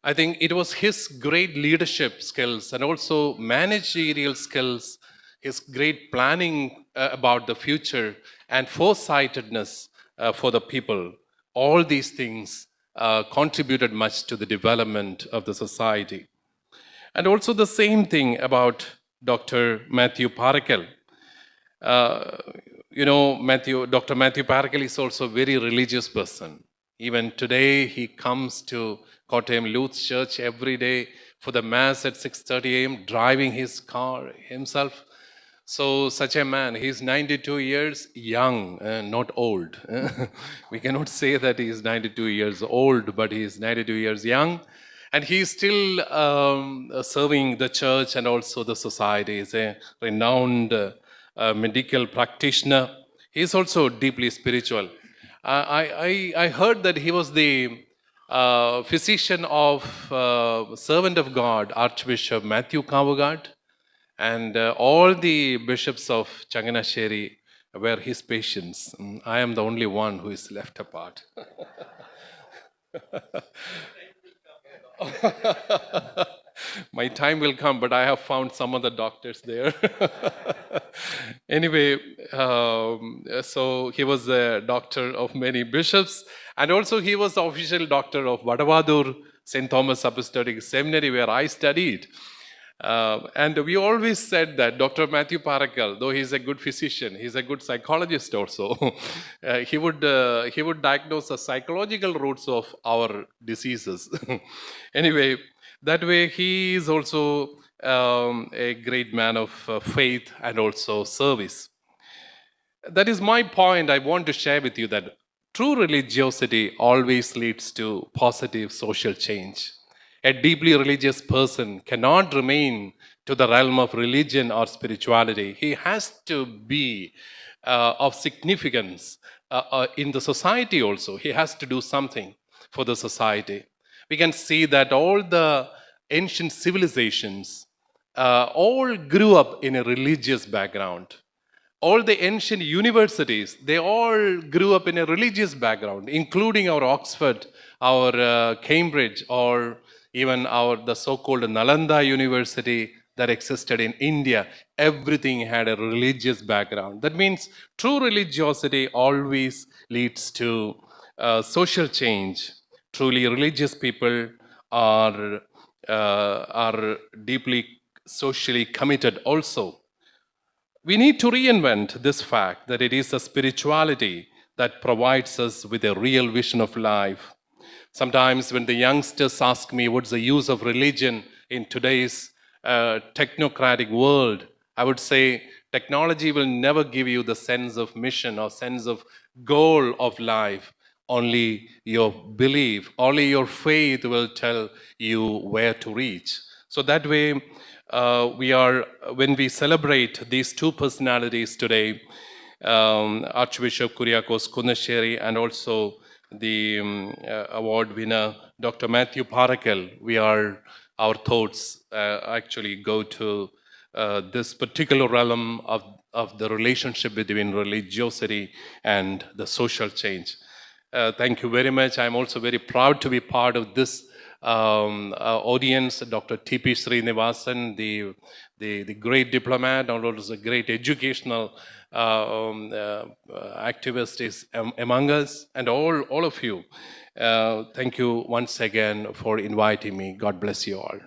I think it was his great leadership skills and also managerial skills, his great planning about the future and foresightedness for the people. All these things contributed much to the development of the society. And also the same thing about Dr. Mathew Parackal. Dr. Mathew Parackal is also a very religious person. Even today, he comes to Kottayam Lutheran Church every day for the Mass at 6:30 a.m., driving his car himself. So such a man, he's 92 years young, not old. We cannot say that he is 92 years old, but he is 92 years young. And he's still serving the church and also the society. He's a renowned a medical practitioner. He is also deeply spiritual. I heard that he was the physician of servant of God, Archbishop Mathew Parackal, and all the bishops of Changanassery were his patients. I am the only one who is left apart. My time will come, but I have found some of the doctors there. Anyway, so he was a doctor of many bishops, and also he was the official doctor of Vadavadur St. Thomas Apostolic Seminary, where I studied. And we always said that Dr. Mathew Parackal, though he's a good physician, he's a good psychologist also. He would diagnose the psychological roots of our diseases. Anyway, that way he is also a great man of faith and also service. That is my point. I want to share with you that true religiosity always leads to positive social change. A deeply religious person cannot remain to the realm of religion or spirituality. He has to be of significance in the society also. He has to do something for the society. We can see that all the ancient civilizations all grew up in a religious background. All the ancient universities, they all grew up in a religious background, including our Oxford, our Cambridge, or even the so-called Nalanda University that existed in India. Everything had a religious background. That means true religiosity always leads to social change. Truly religious people are deeply socially committed also. We need to reinvent this fact that it is a spirituality that provides us with a real vision of life. Sometimes when the youngsters ask me what's the use of religion in today's technocratic world, I would say technology will never give you the sense of mission or sense of goal of life. Only your belief, only your faith will tell you where to reach. So that way, when we celebrate these two personalities today, Archbishop Kuriakose Kunnacherry and also the award winner, Dr. Mathew Parackal, our thoughts actually go to this particular realm of the relationship between religiosity and the social change. Thank you very much. I'm also very proud to be part of this audience. Dr. T.P. Srinivasan, the great diplomat, and also a great educational activist is among us, and all of you. Thank you once again for inviting me. God bless you all.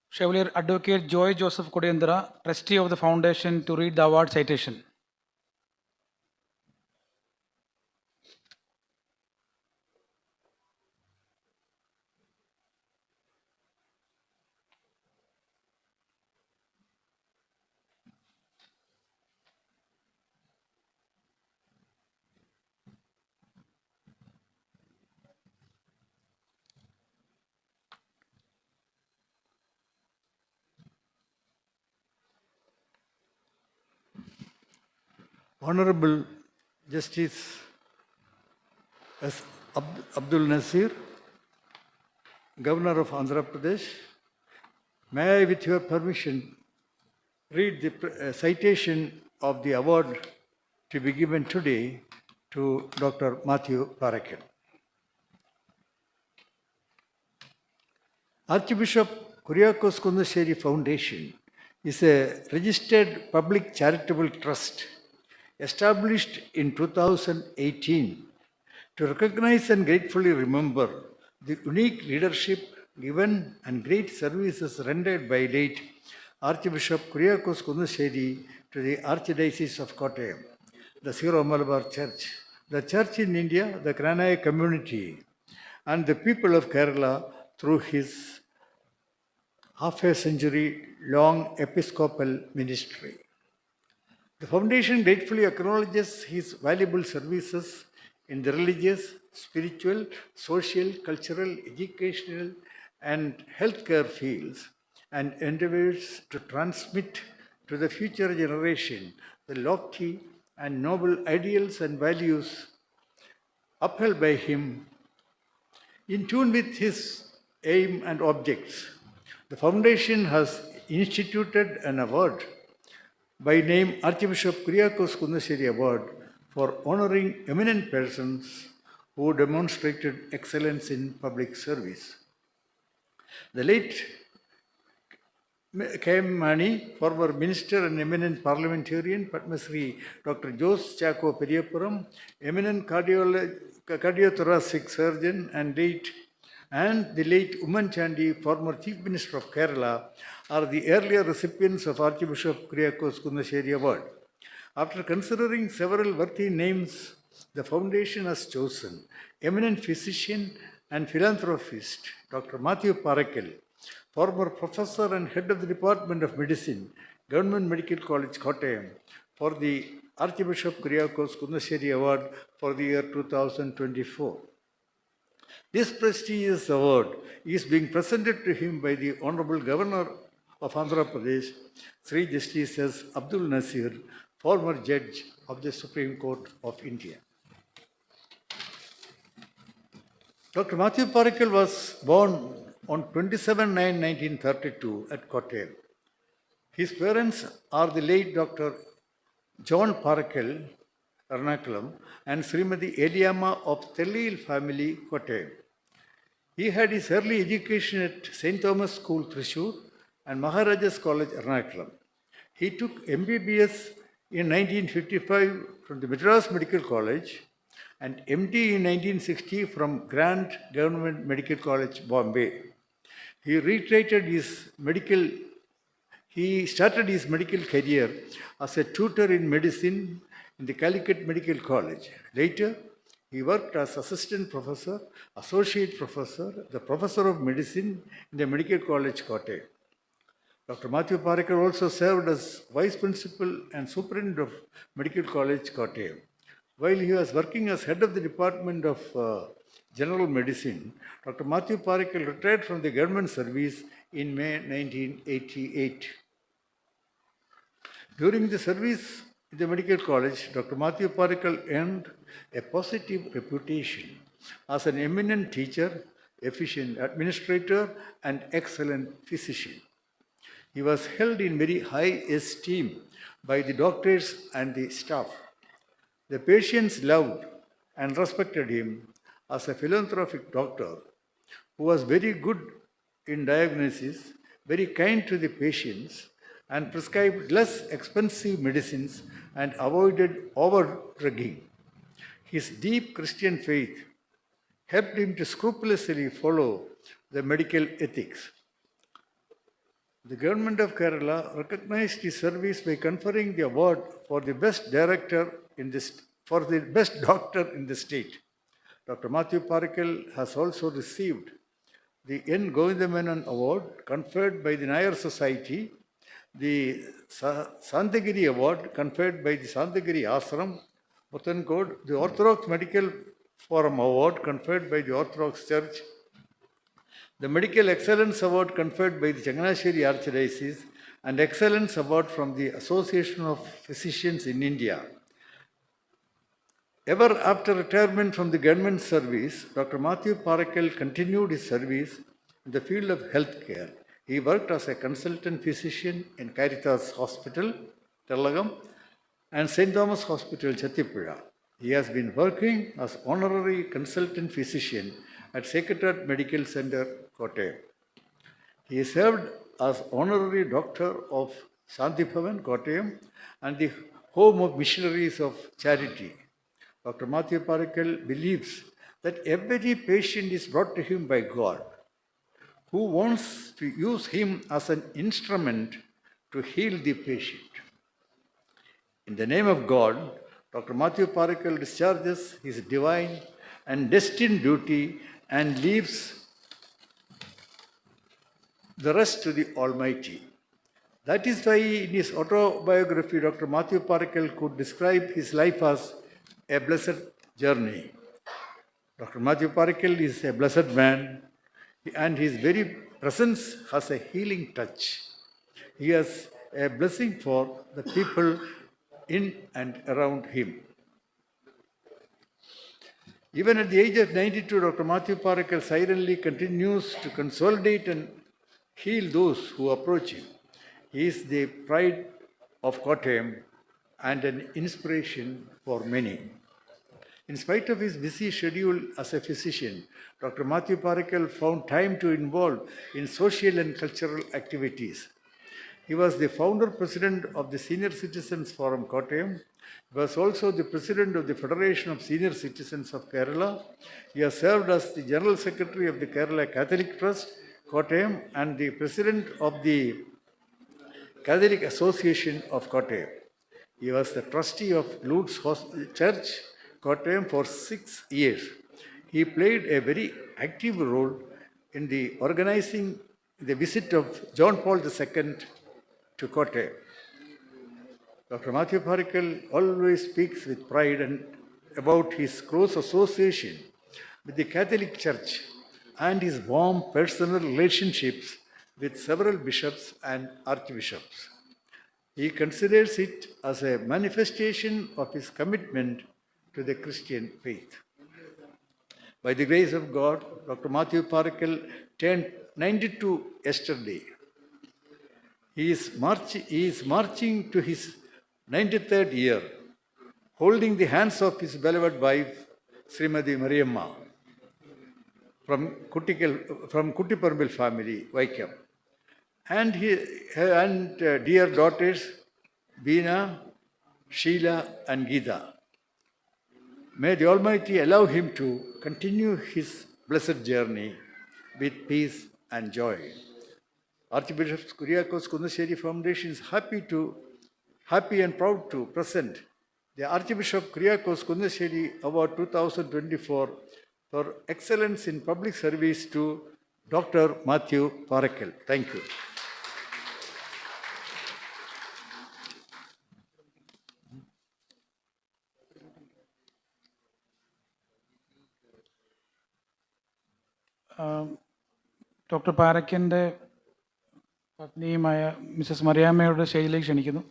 Chevalier Advocate Joy Joseph Kodendra, Trustee of the Foundation, to read the award citation. Honorable Justice Abdul Nazeer, Governor of Andhra Pradesh, may I, with your permission, read the citation of the award to be given today to Dr. Mathew Parackal. Archbishop Kuriakose Kunnacherry Foundation is a registered public charitable trust established in 2018 to recognize and gratefully remember the unique leadership given and great services rendered by late Archbishop Kuriakose Kunnacherry to the Archdiocese of Kottayam, the Syro-Malabar Church, the Church in India, the Kranaya community, and the people of Kerala through his half-a-century-long episcopal ministry. The Foundation gratefully acknowledges his valuable services in the religious, spiritual, social, cultural, educational, and healthcare fields, and endeavors to transmit to the future generation the lofty and noble ideals and values upheld by him in tune with his aim and objects. The foundation has instituted an award by name Archbishop Kuriakose Kunnacherry Award for honoring eminent persons who demonstrated excellence in public service. The late K.M. Mani, former minister and eminent parliamentarian, Padma Shri Dr. Jose Chako Periyapuram, eminent cardiothoracic surgeon, and the late Umman Chandi, former Chief Minister of Kerala, are the earlier recipients of Archbishop Kuriakose Kunnacherry Award. After considering several worthy names, the foundation has chosen eminent physician and philanthropist Dr. Mathew Parackal, former professor and head of the Department of Medicine, Government Medical College, Kottayam, for the Archbishop Kuriakose Kunnacherry Award for the year 2024. This prestigious award is being presented to him by the Honorable Governor of Andhra Pradesh, Shri Justice Abdul Nazeer, former Judge of the Supreme Court of India. Dr. Mathew Parackal was born on 27/9/1932 at Kottayam. His parents are the late Dr. John Parackal, Ernakulam, and Srimati Eliamma of Tharayil family, Kottayam. He had his early education at St. Thomas School, Thrissur, and Maharajas College, Ernakulam. He took MBBS in 1955 from the Madras Medical College and MD in 1960 from Grand Government Medical College, Bombay. He started his medical career as a tutor in medicine in the Calicut Medical College. Later, he worked as assistant professor, associate professor, the professor of medicine in the Medical College, Kottayam. Dr. Mathew Parackal also served as vice principal and superintendent of Medical College, Kottayam. While he was working as head of the Department of General Medicine, Dr. Mathew Parackal retired from the government service in May 1988. During the service in the Medical College, Dr. Mathew Parackal earned a positive reputation as an eminent teacher, efficient administrator, and excellent physician. He was held in very high esteem by the doctors and the staff. The patients loved and respected him as a philanthropic doctor who was very good in diagnosis, very kind to the patients, and prescribed less expensive medicines and avoided over-drugging. His deep Christian faith helped him to scrupulously follow the medical ethics. The government of Kerala recognized his service by conferring the award for the best doctor in the state. Dr. Mathew Parackal has also received the N. Govindamenon Award conferred by the Nair Society, the Santagiri Award conferred by the Santagiri Ashram, Muthankode, the Orthodox Medical Forum Award conferred by the Orthodox Church, the Medical Excellence Award conferred by the Changanassery Archdiocese, and Excellence Award from the Association of Physicians in India. Ever after retirement from the government service, Dr. Mathew Parackal continued his service in the field of healthcare. He worked as a consultant physician in Caritas Hospital, Tellagam, and St. Thomas Hospital, Chattipuza. He has been working as honorary consultant physician at Secretariat Medical Center, Kottayam. He served as honorary doctor of Shanti Bhavan, Kottayam, and the Home of Missionaries of Charity. Dr. Mathew Parackal believes that every patient is brought to him by God, who wants to use him as an instrument to heal the patient. In the name of God, Dr. Mathew Parackal discharges his divine and destined duty and leaves the rest to the Almighty. That is why in his autobiography, Dr. Mathew Parackal could describe his life as a blessed journey. Dr. Mathew Parackal is a blessed man, and he is very presence has a healing touch. He has a blessing for the people in and around him. Even at the age of 92, Dr. Mathew Parackal silently continues to consolidate and heal those who approach him. He is the pride of Kottayam and an inspiration for many. In spite of his busy schedule as a physician, Dr. Mathew Parackal found time to involve in social and cultural activities. He was the founder president of the Senior Citizens Forum Kottayam. He was also the president of the Federation of Senior Citizens of Kerala. He has served as the general secretary of the Kerala Catholic Trust, Kottayam, and the president of the Catholic Association of Kottayam. He was the trustee of Lourdes Church, Kottayam, for 6 years. He played a very active role in the organizing the visit of John Paul II to Kottayam. Dr. Mathew Parackal always speaks with pride about his close association with the Catholic Church and his warm personal relationships with several bishops and archbishops. He considers it as a manifestation of his commitment to the Christian faith. By the grace of God, Dr. Mathew Parackal turned 92 yesterday. He is marching to his 93rd year, holding the hands of his beloved wife, Srimati Mariamma, from Kuttiparbil family, Vaikam, and dear daughters, Beena, Sheila, and Geeta. May the Almighty allow him to continue his blessed journey with peace and joy. Archbishop Kuriakose Kunnacherry Foundation is happy and proud to present the Archbishop Kuriakose Kunnacherry Award 2024 for excellence in public service to Dr. Mathew Parackal. Thank you. Doctor പാരക്കിൻ്റെ പത്നിയുമായ Mrs മറിയാമ്മയുടെ സ്റ്റേജിലേക്ക് ക്ഷണിക്കുന്നു.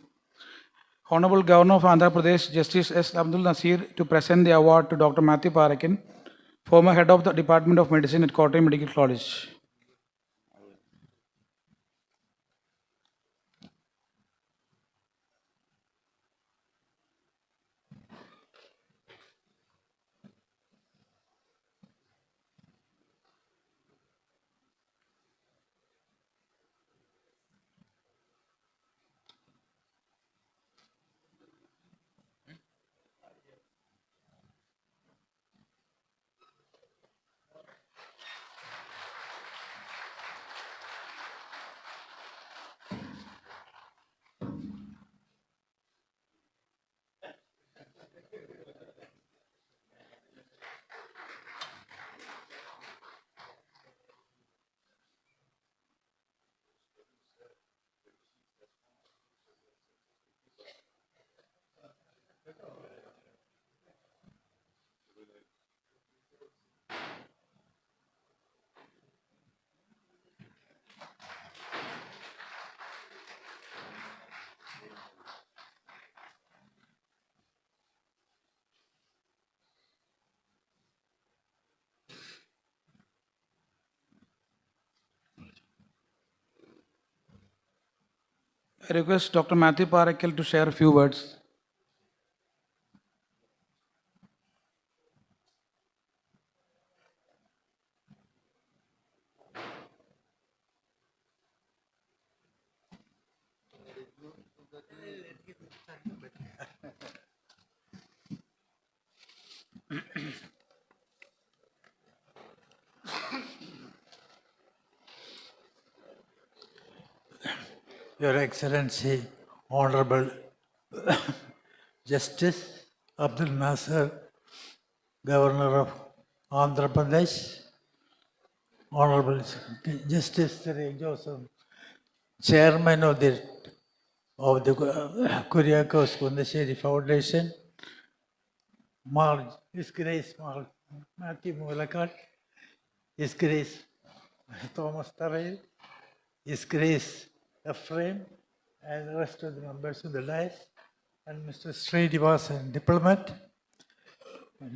Hon'ble Governor of Andhra Pradesh, Justice S. Abdul Nazeer, to present the award to Dr. Mathew Parackal, former head of the Department of Medicine at Kottayam Medical College. I request Dr. Mathew Parackal to share a few words. Your Excellency, Honorable Justice Abdul Nazeer, Governor of Andhra Pradesh, Honorable Justice Shri Joseph, Chairman of the Kuriakose Kunnacherry Foundation, His Grace Mathew Moolakkattu, His Grace Thomas Tharayil, His Grace Ephraim, and the rest of the members of the dais, and Mr. Shri, and diplomat,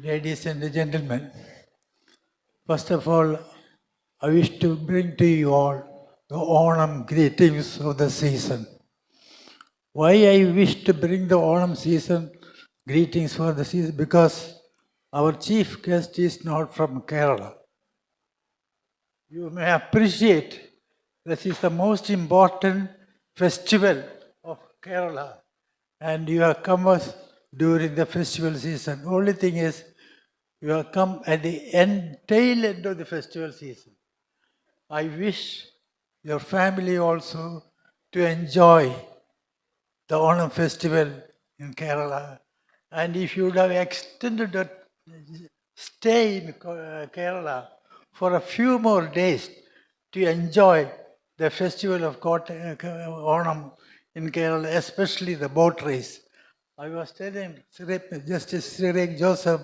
ladies and gentlemen. First of all, I wish to bring to you all the Onam greetings of the season. Why I wish to bring the Onam season greetings for the season? Because our chief guest is not from Kerala. You may appreciate this is the most important festival of Kerala, and you have come us during the festival season. Only thing is, you have come at the tail end of the festival season. I wish your family also to enjoy the Onam festival in Kerala. And if you would have extended a stay in Kerala for a few more days to enjoy the festival of Onam in Kerala, especially the boat race. I was telling Justice Sri Joseph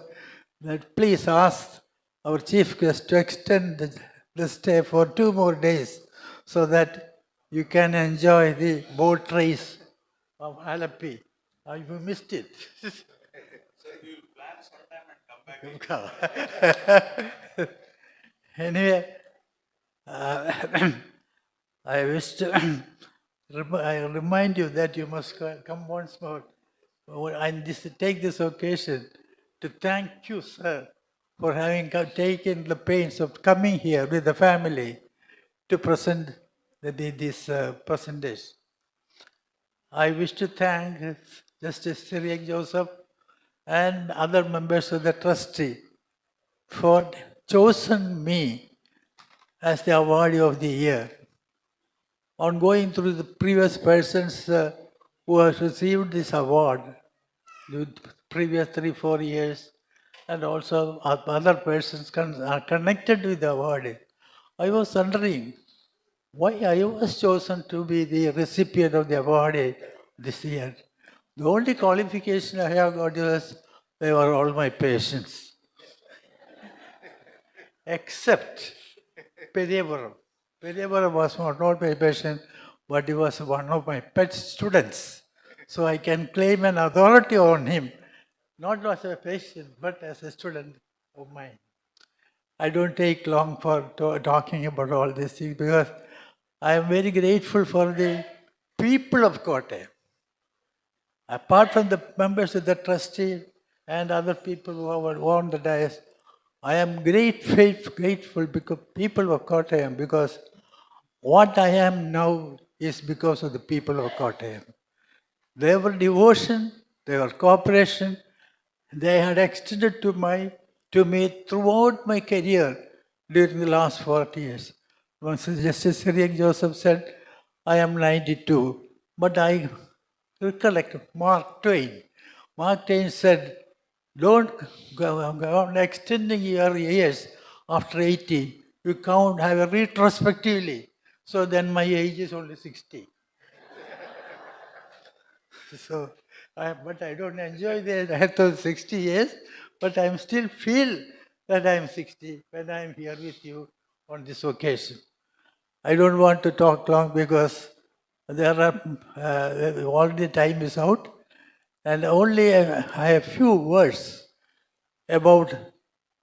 that please ask our chief guest to extend the stay for 2 more days so that you can enjoy the boat race of Alapi. You missed it. Anyway, I wish to I remind you that you must come once more. And take this occasion to thank you, sir, for having taken the pains of coming here with the family to present this presentation. I wish to thank Justice Sri Joseph and other members of the trustee for choosing me as the awardee of the year. On going through the previous persons who have received this award, the previous 3-4 years, and also other persons are connected with the award, I was wondering why I was chosen to be the recipient of the award this year. The only qualification I have got was they were all my patients. Except Periyapuram. Periyapuram was not my patient, but he was one of my pet students. So I can claim an authority on him, not as a patient, but as a student of mine. I don't take long for talking about all these things because I am very grateful for the people of Kottayam. Apart from the members of the trustee and other people who have on the dais, I am grateful because people of Kottayam, because what I am now is because of the people of Kottayam. Their devotion, their cooperation, they had extended to me throughout my career during the last 40 years. Once Justice Sri Joseph said, I am 92, but I recollect Mark Twain. Mark Twain said, don't go on extending your years after 80. You count, have a retrospectively. So then my age is only 60. So, but I don't enjoy the death of 60 years, but I still feel that I am 60 when I am here with you on this occasion. I don't want to talk long because there are all the time is out, and only I have few words about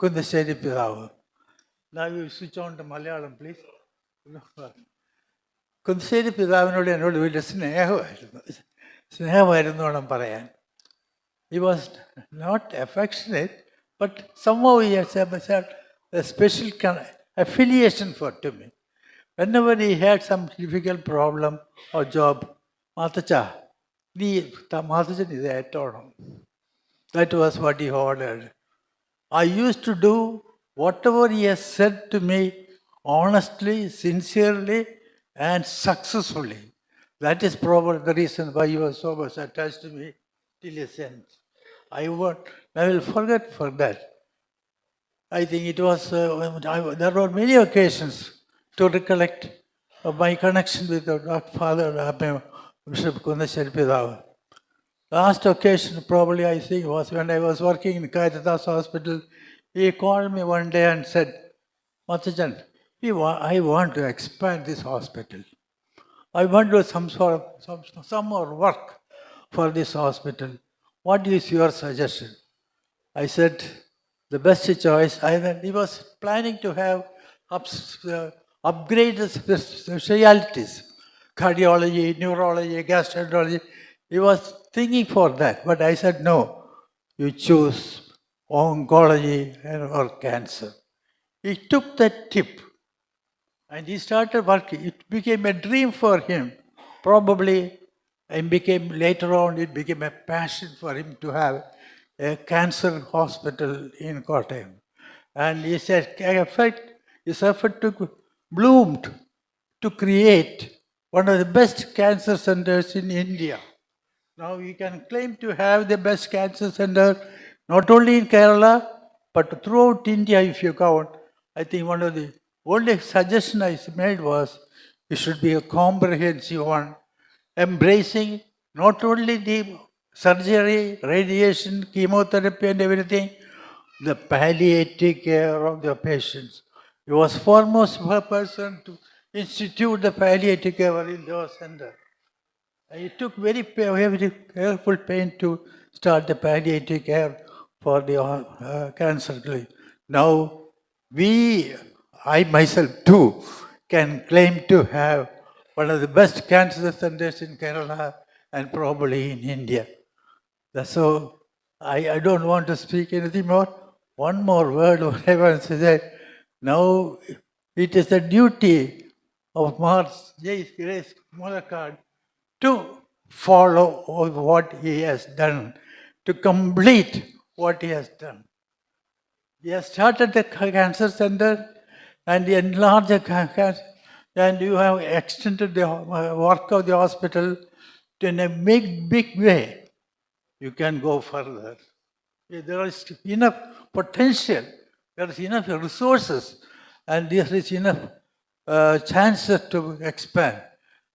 Kunnacherry Pidavu. Now you switch on to Malayalam, please. Kunnacherry Pidavinode എന്നോട് വലിയ സ്നേഹമായിരുന്നു വേണം പറയാൻ. He was not affectionate, but somehow he has a special affiliation to me. Whenever he had some difficult problem or job, Matacha, Matacha is a That was what he ordered. I used to do whatever he has said to me honestly, sincerely, and successfully. That is probably the reason why he was so much attached to me till his end. I will forget for that. I think it was, there were many occasions to recollect my connection with the Father Bishop Kunnacherry Pidavu. Last occasion probably I think was when I was working in Caritas Hospital. He called me one day and said, Mathajan, I want to expand this hospital. I want to do some more work for this hospital. What is your suggestion? I said, the best choice. He was planning to have upgraded specialties, cardiology, neurology, gastroenterology. He was thinking for that, but I said, no, you choose oncology or cancer. He took that tip and he started working. It became a dream for him. Probably later on, it became a passion for him to have a cancer hospital in Kottayam. And he said, his effort bloomed to create one of the best cancer centers in India. Now you can claim to have the best cancer center, not only in Kerala, but throughout India if you count. I think one of the only suggestion I made was it should be a comprehensive one, embracing not only the surgery, radiation, chemotherapy and everything, the palliative care of the patients. He was foremost person to institute the palliative care in the center. He took very careful pain to start the palliative care for the cancer clinic. Now, I myself too, can claim to have one of the best cancer centers in Kerala and probably in India. So, I don't want to speak anything more. One more word, what I want to say. Now, it is the duty of Grace Moolakkattu to follow what he has done, to complete what he has done. He has started the cancer center and enlarged the cancer, and you have extended the work of the hospital in a big way. You can go further. There is enough potential, there is enough resources, and there is enough chances to expand.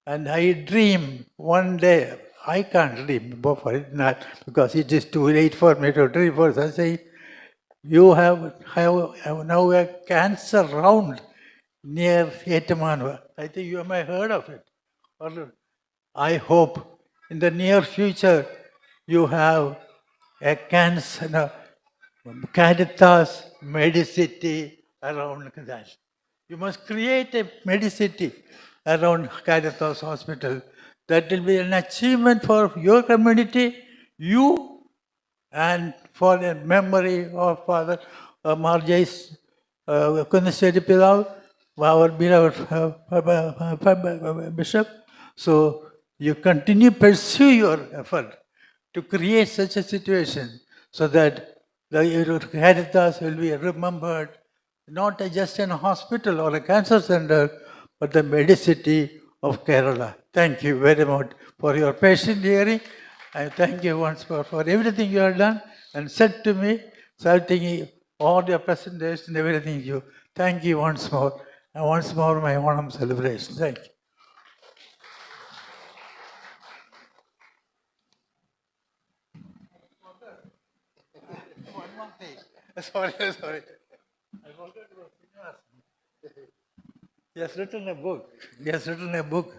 And I dream one day, I can't dream for it not because it is too late for me to dream for it. I say, you have now a cancer round near Etamanwa. I think you may have heard of it. I hope in the near future you have a cancer, Caritas Medicity around that. You must create a Medicity around Caritas Hospital. That will be an achievement for your community, you, and for the memory of Father Marjais Kunnacherry Pidav, our beloved Bishop. So you continue pursue your effort to create such a situation so that the Caritas will be remembered not just in a hospital or a cancer center, but the Medicity of Kerala. Thank you very much for your patient hearing. I thank you once more for everything you have done and said to me, citing all your presentations and everything you. Thank you once more. And once more, my Hon'ble celebration. Thank you. One more thing. Sorry. I forgot about Srinivasan. He has written a book.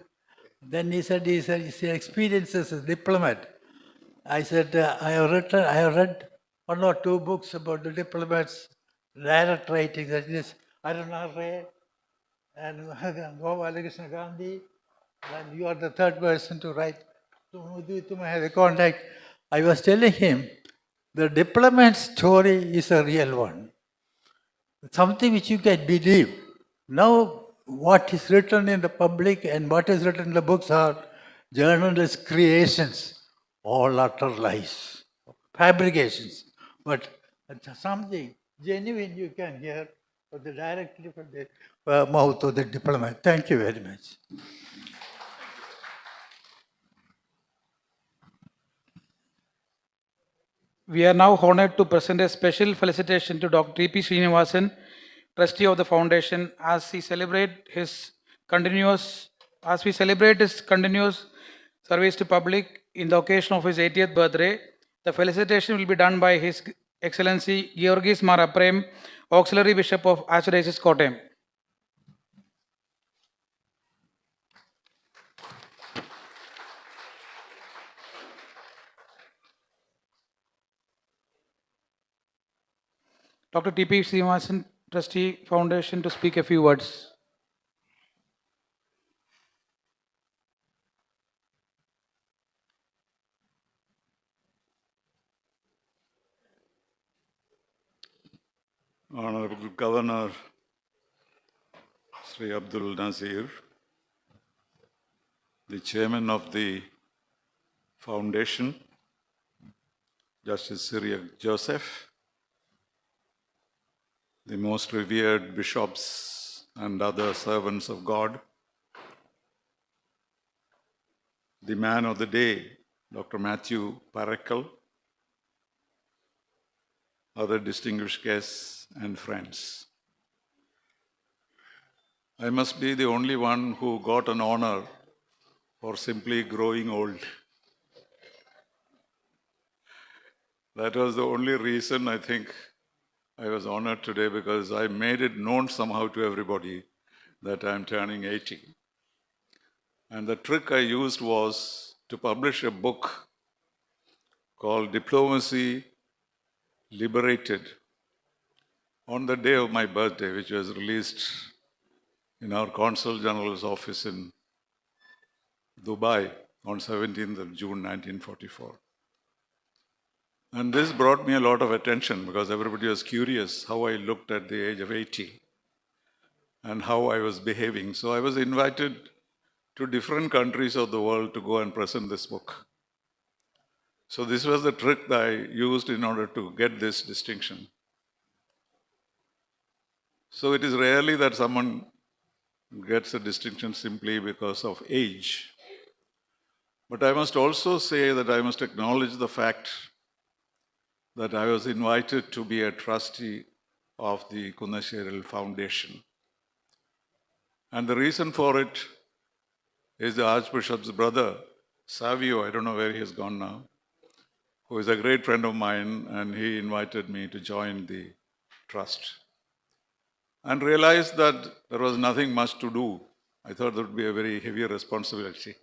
Then he said his experiences as a diplomat. I said, I have read one or two books about the diplomats, direct writing, that is Aruna Ray and Gopalakrishna Gandhi, and you are the third person to write. To have a contact. I was telling him, the diplomat's story is a real one. Something which you can believe. Now, what is written in the public and what is written in the books are journalist creations, all utter lies, fabrications. But something genuine you can hear directly from the mouth of the diplomat. Thank you very much. We are now honored to present a special felicitation to Dr. T.P. Srinivasan, trustee of the foundation, as we celebrate his continuous service to public in the occasion of his 80th birthday. The felicitation will be done by His Excellency Georgis Mar Aprem, Auxiliary Bishop of Archdiocese Kottayam. Dr. T.P. Srinivasan, Trustee Foundation, to speak a few words. Honorable Governor Shri Abdul Nazeer, the Chairman of the Foundation, Justice Syriac Joseph, the most revered bishops and other servants of God, the man of the day, Dr. Mathew Parackal, other distinguished guests and friends. I must be the only one who got an honor for simply growing old. That was the only reason I think I was honored today, because I made it known somehow to everybody that I'm turning 80. And the trick I used was to publish a book called Diplomacy Liberated on the day of my birthday, which was released in our Consul General's office in Dubai on 17th of June 1944. And this brought me a lot of attention because everybody was curious how I looked at the age of 80 and how I was behaving. So I was invited to different countries of the world to go and present this book. So this was the trick that I used in order to get this distinction. So it is rarely that someone gets a distinction simply because of age. But I must also say that I must acknowledge the fact that I was invited to be a trustee of the Kunnacherry Foundation. And the reason for it is the Archbishop's brother, Savio, I don't know where he has gone now, who is a great friend of mine, and he invited me to join the trust. And realized that there was nothing much to do. I thought that would be a very heavy responsibility.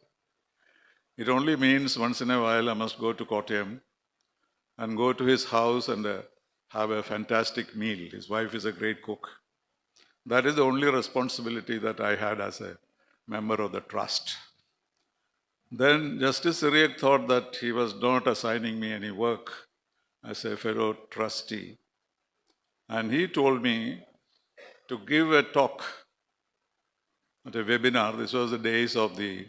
It only means once in a while I must go to Kottayam and go to his house and have a fantastic meal. His wife is a great cook. That is the only responsibility that I had as a member of the trust. Then Justice Syriac thought that he was not assigning me any work as a fellow trustee. And he told me to give a talk at a webinar. This was the days of the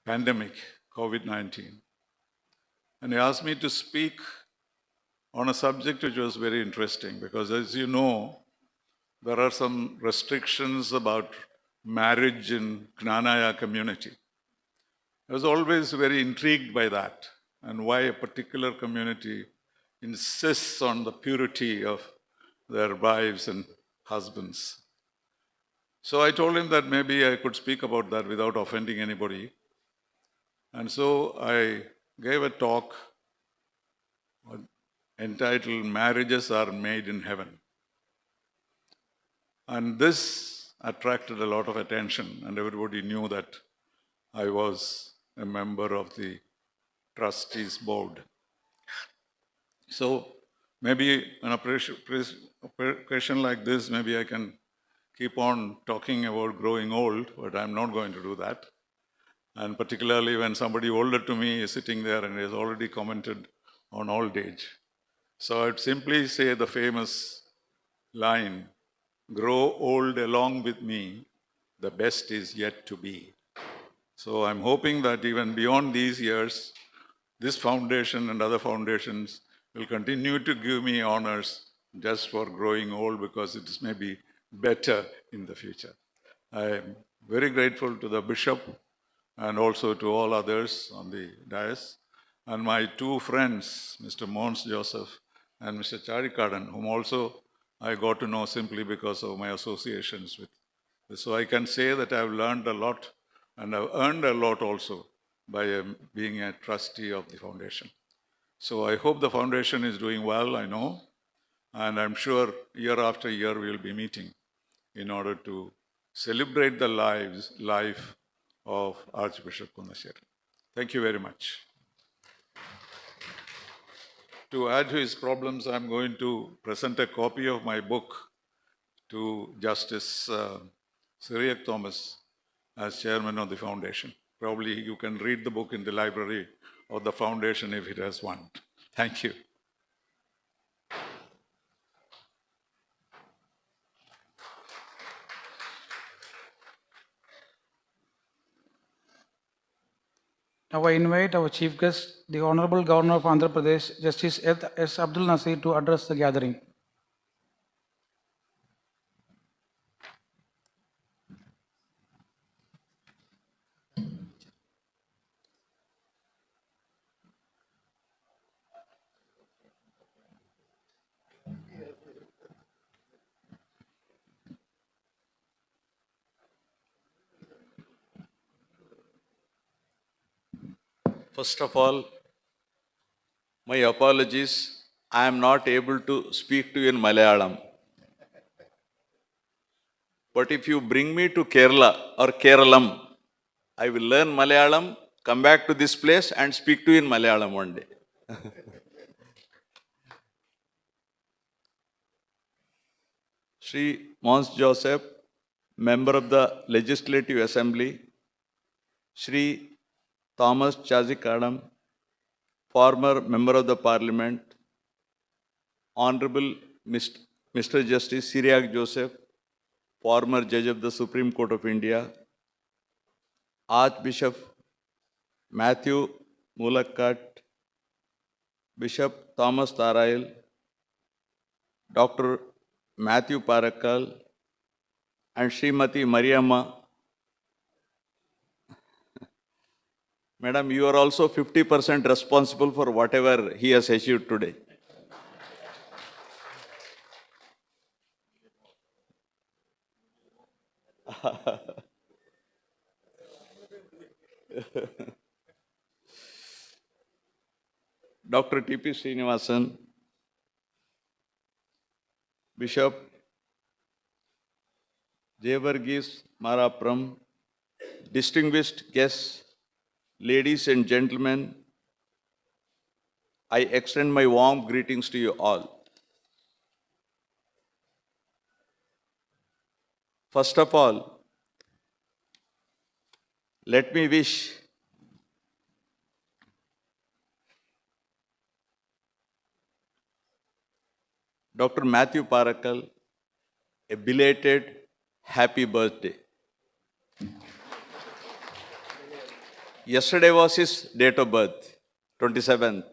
pandemic, COVID-19. And he asked me to speak on a subject which was very interesting because, as you know, there are some restrictions about marriage in Knanaya community. I was always very intrigued by that and why a particular community insists on the purity of their wives and husbands. So I told him that maybe I could speak about that without offending anybody. And so I gave a talk entitled Marriages Are Made in Heaven. And this attracted a lot of attention, and everybody knew that I was a member of the trustees board. So maybe an occasion like this, maybe I can keep on talking about growing old, but I'm not going to do that. And particularly when somebody older to me is sitting there and has already commented on old age. So I'd simply say the famous line, grow old along with me, the best is yet to be. So I'm hoping that even beyond these years, this foundation and other foundations will continue to give me honors just for growing old, because it is maybe better in the future. I am very grateful to the bishop and also to all others on the dais, and my two friends, Mr. Mons Joseph and Mr. Charikadan, whom also I got to know simply because of my associations with. So I can say that I've learned a lot and I've earned a lot also by being a trustee of the foundation. So I hope the foundation is doing well, I know, and I'm sure year after year we'll be meeting in order to celebrate the life of Archbishop Kunnacherry. Thank you very much. to add to his problems, I'm going to present a copy of my book to Justice Syriac Thomas as chairman of the foundation. Probably you can read the book in the library of the foundation if it has one. Thank you. Now I invite our chief guest, the Honorable Governor of Andhra Pradesh, Justice S. Abdul Nazeer, to address the gathering. First of all, my apologies. I am not able to speak to you in Malayalam. But if you bring me to Kerala or Keralam, I will learn Malayalam, come back to this place and speak to you in Malayalam one day. Shri Mons Joseph, member of the Legislative Assembly, Shri Thomas Tharayil, former member of the Parliament, Honorable Mr. Justice Syriac Joseph, former judge of the Supreme Court of India, Archbishop Mathew Moolakkattu, Bishop Thomas Tharayil, Dr. Mathew Parackal, and Srimati Mariamma. Madam, you are also 50% responsible for whatever he has achieved today. Dr. T.P. Srinivasan, Bishop Jevargis Marapram, distinguished guests, ladies and gentlemen, I extend my warm greetings to you all. First of all, let me wish Dr. Mathew Parackal a belated happy birthday. Yesterday was his date of birth, 27th.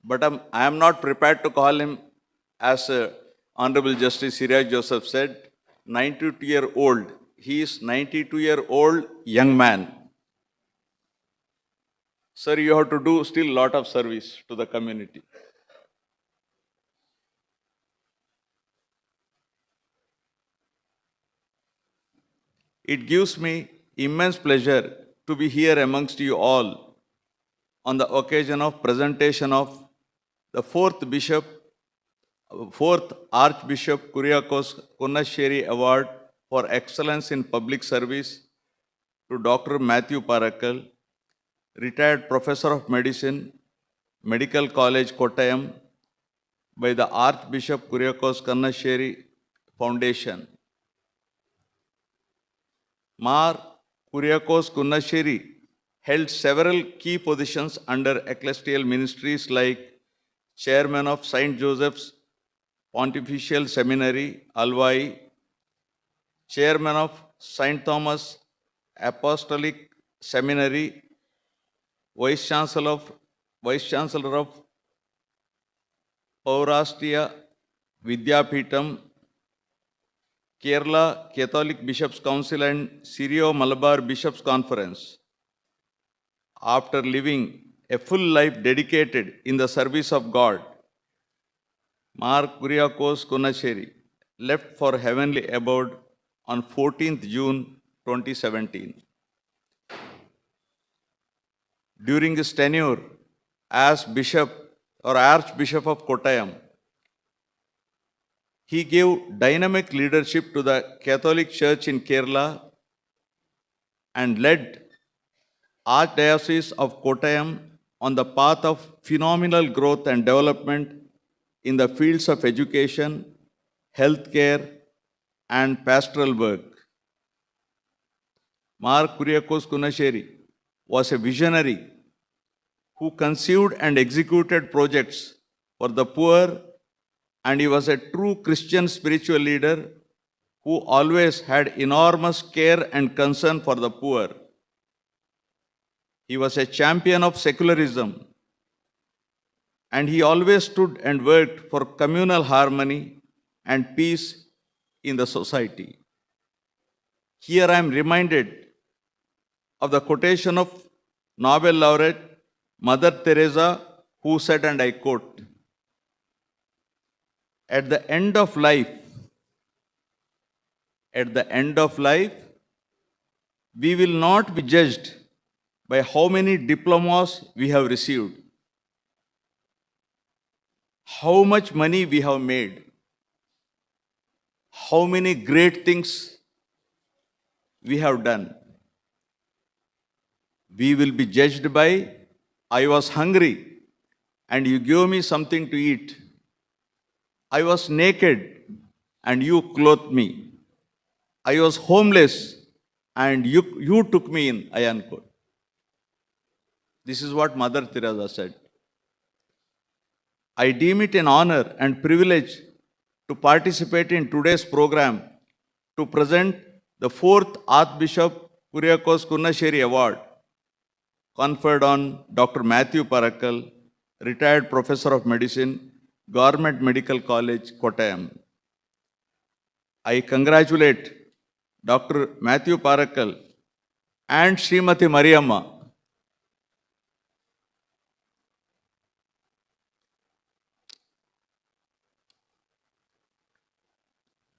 But I am not prepared to call him, as Honorable Justice Syriac Joseph said, 92-year-old. He is 92-year-old young man. Sir, you have to do still a lot of service to the community. It gives me immense pleasure to be here amongst you all on the occasion of presentation of the fourth Archbishop Kuriakose Kunnacherry Award for Excellence in Public Service to Dr. Mathew Parackal, retired Professor of Medicine, Medical College, Kottayam, by the Archbishop Kuriakose Kunnacherry Foundation. Mar Kuriakose Kunnacherry held several key positions under ecclesial ministries like Chairman of St. Joseph's Pontifical Seminary, Alvai, Chairman of St. Thomas Apostolic Seminary, Vice Chancellor of Paurastia Vidyapeetham, Kerala Catholic Bishops' Council and Syrio-Malabar Bishops' Conference. After living a full life dedicated in the service of God, Mar Kuriakose Kunnacherry left for heavenly abode on 14th June 2017. During his tenure as Bishop or Archbishop of Kottayam, he gave dynamic leadership to the Catholic Church in Kerala and led Archdiocese of Kottayam on the path of phenomenal growth and development in the fields of education, healthcare, and pastoral work. Kuriakose Kunnacherry was a visionary who conceived and executed projects for the poor, and he was a true Christian spiritual leader who always had enormous care and concern for the poor. He was a champion of secularism, and he always stood and worked for communal harmony and peace in the society. Here I am reminded of the quotation of Nobel laureate Mother Teresa, who said, and I quote, at the end of life, we will not be judged by how many diplomas we have received, how much money we have made, how many great things we have done. We will be judged by, I was hungry and you gave me something to eat. I was naked and you clothed me. I was homeless and you took me in, I unquote. This is what Mother Teresa said. I deem it an honor and privilege to participate in today's program to present the 4th Archbishop Kuriakose Kunnacherry Award conferred on Dr. Mathew Parackal, retired Professor of Medicine, Government Medical College, Kottayam. I congratulate Dr. Mathew Parackal and Srimati Mariamma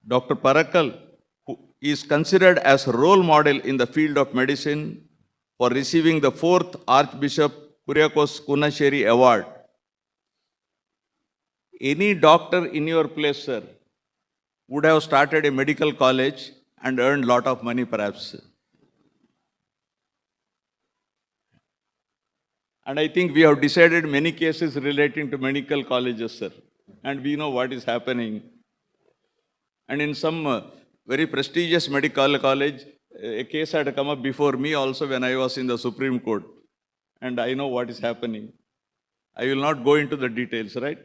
Dr. Parackal, who is considered as a role model in the field of medicine, for receiving the 4th Archbishop Kuriakose Kunnacherry Award. Any doctor in your place, sir, would have started a medical college and earned a lot of money perhaps. And I think we have decided many cases relating to medical colleges, sir. And we know what is happening. And in some very prestigious medical college, a case had come up before me also when I was in the Supreme Court. And I know what is happening. I will not go into the details, right?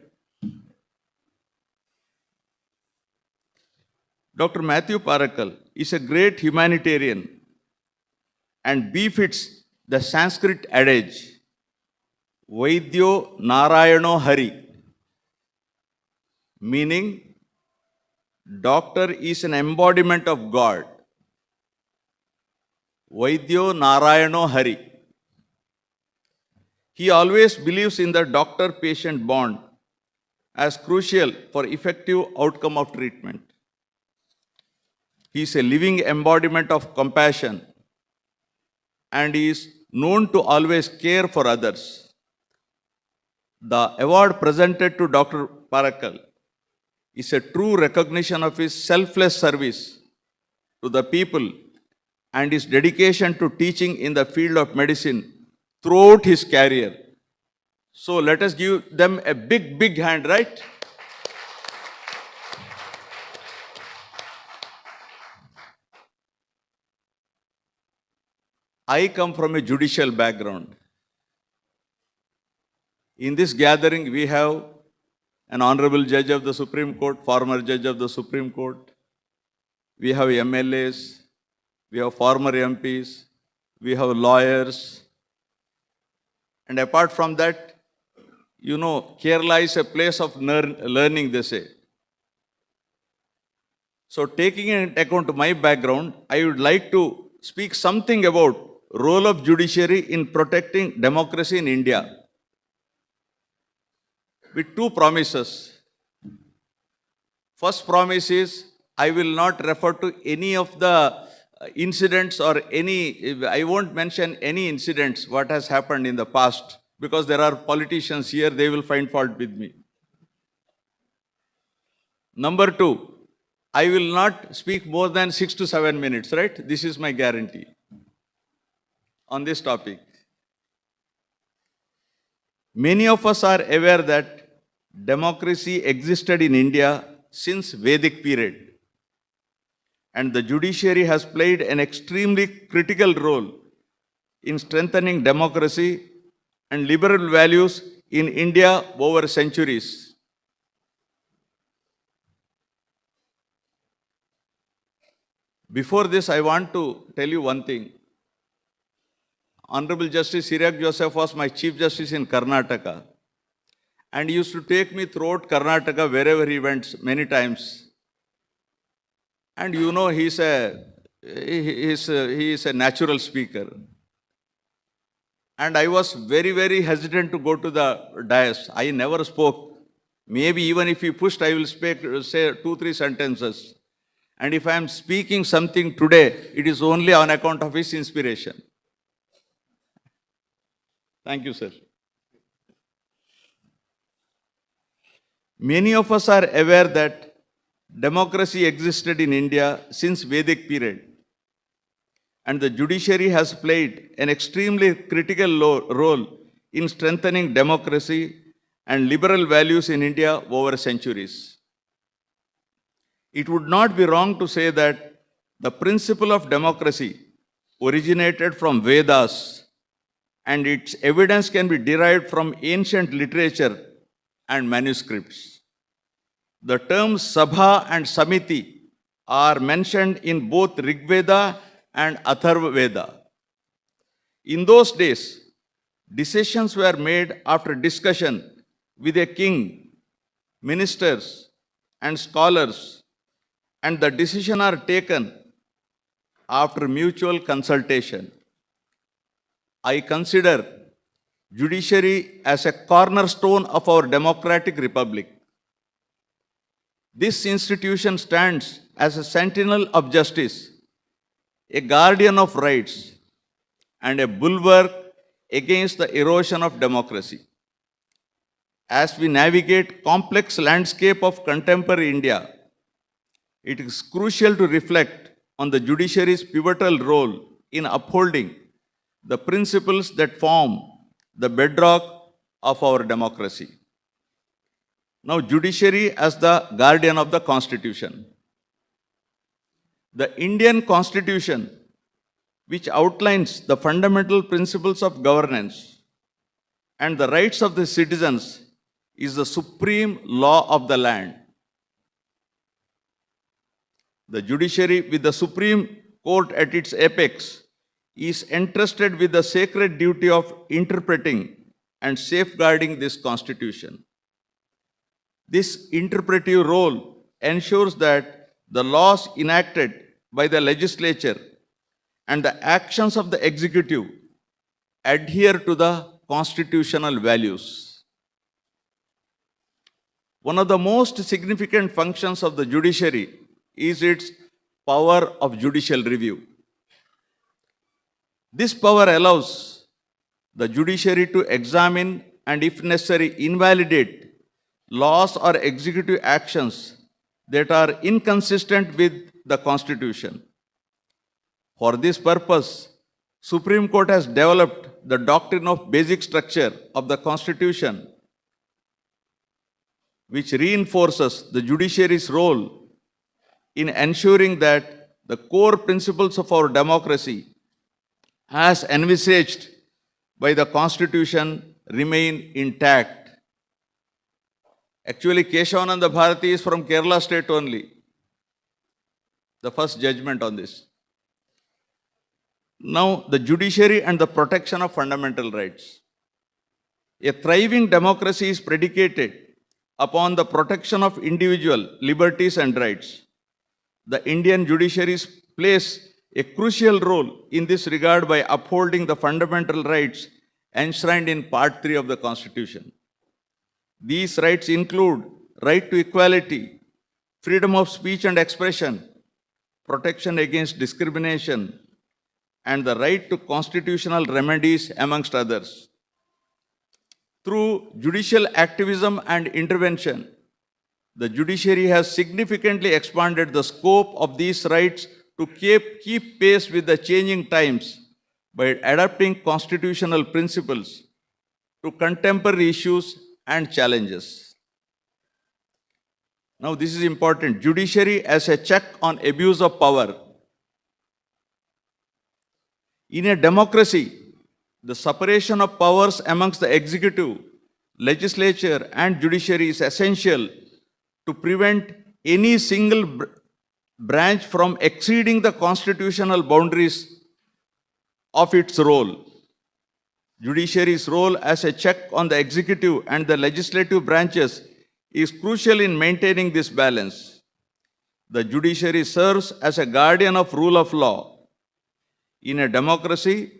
Dr. Mathew Parackal is a great humanitarian and befits the Sanskrit adage, Vaidyo Narayano Hari, meaning doctor is an embodiment of God. Vaidyo Narayano Hari. He always believes in the doctor-patient bond as crucial for effective outcome of treatment. He is a living embodiment of compassion and he is known to always care for others. The award presented to Dr. Parackal is a true recognition of his selfless service to the people and his dedication to teaching in the field of medicine throughout his career. So let us give them a big, big hand, right? I come from a judicial background. In this gathering, we have an honorable judge of the Supreme Court, former judge of the Supreme Court. We have MLAs, we have former MPs, we have lawyers. And apart from that, you know, Kerala is a place of learning, they say. So taking into account my background, I would like to speak something about role of judiciary in protecting democracy in India. With two promises. First promise is, I will not refer to any of the incidents or I won't mention any incidents what has happened in the past, because there are politicians here, they will find fault with me. Number two, I will not speak more than 6 to 7 minutes, right? This is my guarantee on this topic. Many of us are aware that democracy existed in India since Vedic period, and the judiciary has played an extremely critical role in strengthening democracy and liberal values in India over centuries. Before this, I want to tell you one thing. Honorable Justice Siriak Joseph was my Chief Justice in Karnataka, and he used to take me throughout Karnataka wherever he went many times. And you know, he is a natural speaker. And I was very, very hesitant to go to the dais. I never spoke. Maybe even if he pushed, I will say 2-3 sentences. And if I am speaking something today, it is only on account of his inspiration. Thank you, sir. Many of us are aware that democracy existed in India since Vedic period, and the judiciary has played an extremely critical role in strengthening democracy and liberal values in India over centuries. It would not be wrong to say that the principle of democracy originated from Vedas, and its evidence can be derived from ancient literature and manuscripts. The terms Sabha and Samiti are mentioned in both Rig Veda and Atharva Veda. In those days, decisions were made after discussion with a king, ministers, and scholars, and the decisions are taken after mutual consultation. I consider judiciary as a cornerstone of our democratic republic. This institution stands as a sentinel of justice, a guardian of rights, and a bulwark against the erosion of democracy. As we navigate complex landscape of contemporary India, it is crucial to reflect on the judiciary's pivotal role in upholding the principles that form the bedrock of our democracy. Now, judiciary as the guardian of the Constitution. The Indian Constitution, which outlines the fundamental principles of governance and the rights of the citizens, is the supreme law of the land. The judiciary, with the Supreme Court at its apex, is entrusted with the sacred duty of interpreting and safeguarding this Constitution. This interpretive role ensures that the laws enacted by the legislature and the actions of the executive adhere to the constitutional values. One of the most significant functions of the judiciary is its power of judicial review. This power allows the judiciary to examine and, if necessary, invalidate laws or executive actions that are inconsistent with the Constitution. For this purpose, Supreme Court has developed the doctrine of basic structure of the Constitution, which reinforces the judiciary's role in ensuring that the core principles of our democracy, as envisaged by the Constitution, remain intact. Actually, Keshavananda Bharati is from Kerala state only. The first judgment on this. Now, the judiciary and the protection of fundamental rights. A thriving democracy is predicated upon the protection of individual liberties and rights. The Indian judiciary plays a crucial role in this regard by upholding the fundamental rights enshrined in Part 3 of the Constitution. These rights include right to equality, freedom of speech and expression, protection against discrimination, and the right to constitutional remedies, amongst others. Through judicial activism and intervention, the judiciary has significantly expanded the scope of these rights to keep pace with the changing times by adopting constitutional principles to contemporary issues and challenges. Now, this is important. Judiciary as a check on abuse of power. In a democracy, the separation of powers amongst the executive, legislature, and judiciary is essential to prevent any single branch from exceeding the constitutional boundaries of its role. Judiciary's role as a check on the executive and the legislative branches is crucial in maintaining this balance. The judiciary serves as a guardian of rule of law. In a democracy,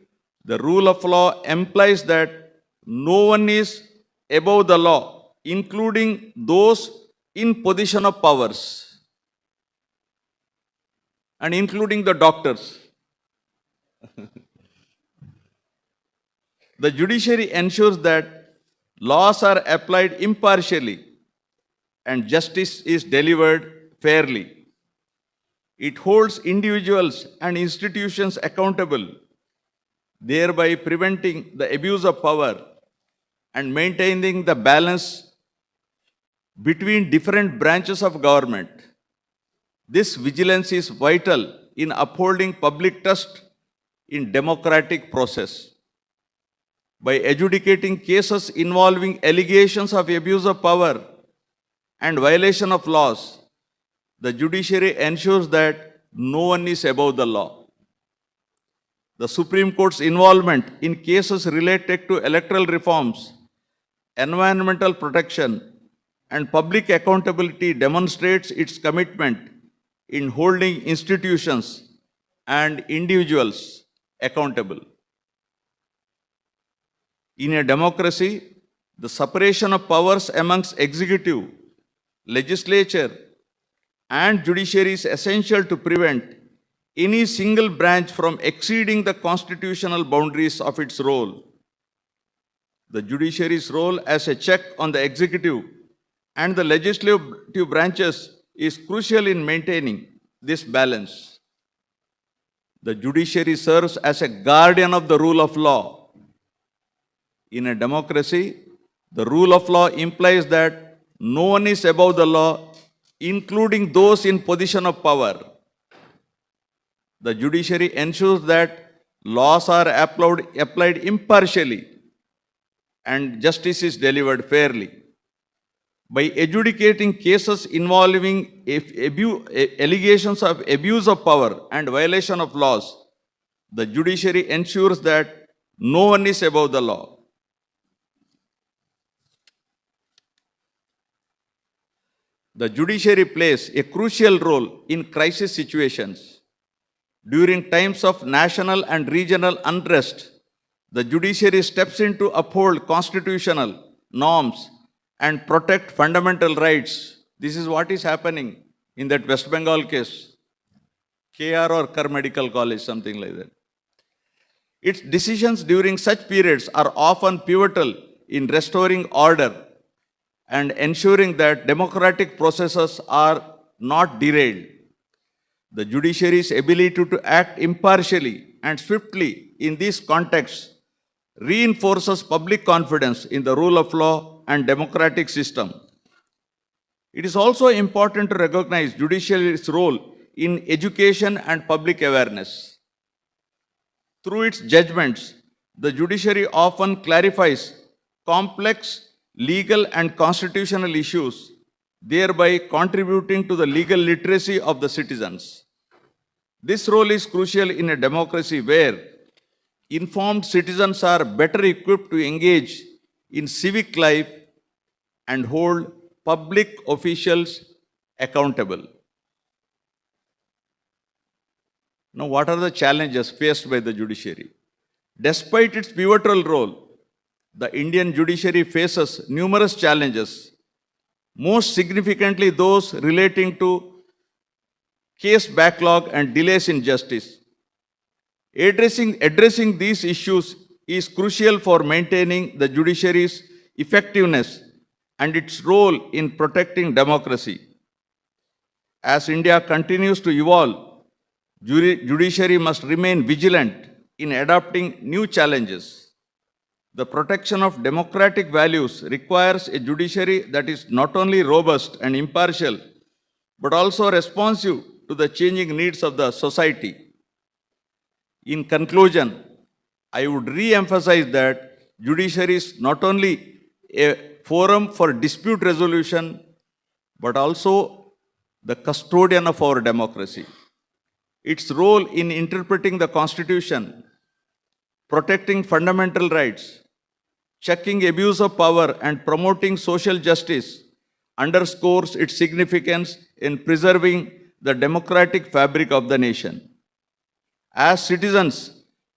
the rule of law implies that no one is above the law, including those in position of powers and including the doctors. The judiciary ensures that laws are applied impartially and justice is delivered fairly. It holds individuals and institutions accountable, thereby preventing the abuse of power and maintaining the balance between different branches of government. This vigilance is vital in upholding public trust in democratic process. By adjudicating cases involving allegations of abuse of power and violation of laws, the judiciary ensures that no one is above the law. The Supreme Court's involvement in cases related to electoral reforms, environmental protection, and public accountability demonstrates its commitment in holding institutions and individuals accountable. In a democracy, the separation of powers amongst executive, legislature, and judiciary is essential to prevent any single branch from exceeding the constitutional boundaries of its role. The judiciary's role as a check on the executive and the legislative branches is crucial in maintaining this balance. The judiciary serves as a guardian of the rule of law. In a democracy, the rule of law implies that no one is above the law, including those in position of power. The judiciary ensures that laws are applied impartially and justice is delivered fairly. By adjudicating cases involving allegations of abuse of power and violation of laws, the judiciary ensures that no one is above the law. The judiciary plays a crucial role in crisis situations. During times of national and regional unrest, the judiciary steps in to uphold constitutional norms and protect fundamental rights. This is what is happening in that West Bengal case, KR or Kar Medical College, something like that. Its decisions during such periods are often pivotal in restoring order and ensuring that democratic processes are not derailed. The judiciary's ability to act impartially and swiftly in these contexts reinforces public confidence in the rule of law and democratic system. It is also important to recognize judiciary's role in education and public awareness. Through its judgments, the judiciary often clarifies complex legal and constitutional issues, thereby contributing to the legal literacy of the citizens. This role is crucial in a democracy where informed citizens are better equipped to engage in civic life and hold public officials accountable. Now, what are the challenges faced by the judiciary? Despite its pivotal role, the Indian judiciary faces numerous challenges, most significantly those relating to case backlog and delays in justice. Addressing these issues is crucial for maintaining the judiciary's effectiveness and its role in protecting democracy. As India continues to evolve, judiciary must remain vigilant in adopting new challenges. The protection of democratic values requires a judiciary that is not only robust and impartial, but also responsive to the changing needs of the society. In conclusion, I would re-emphasize that judiciary is not only a forum for dispute resolution, but also the custodian of our democracy. Its role in interpreting the Constitution, protecting fundamental rights, checking abuse of power, and promoting social justice underscores its significance in preserving the democratic fabric of the nation. As citizens,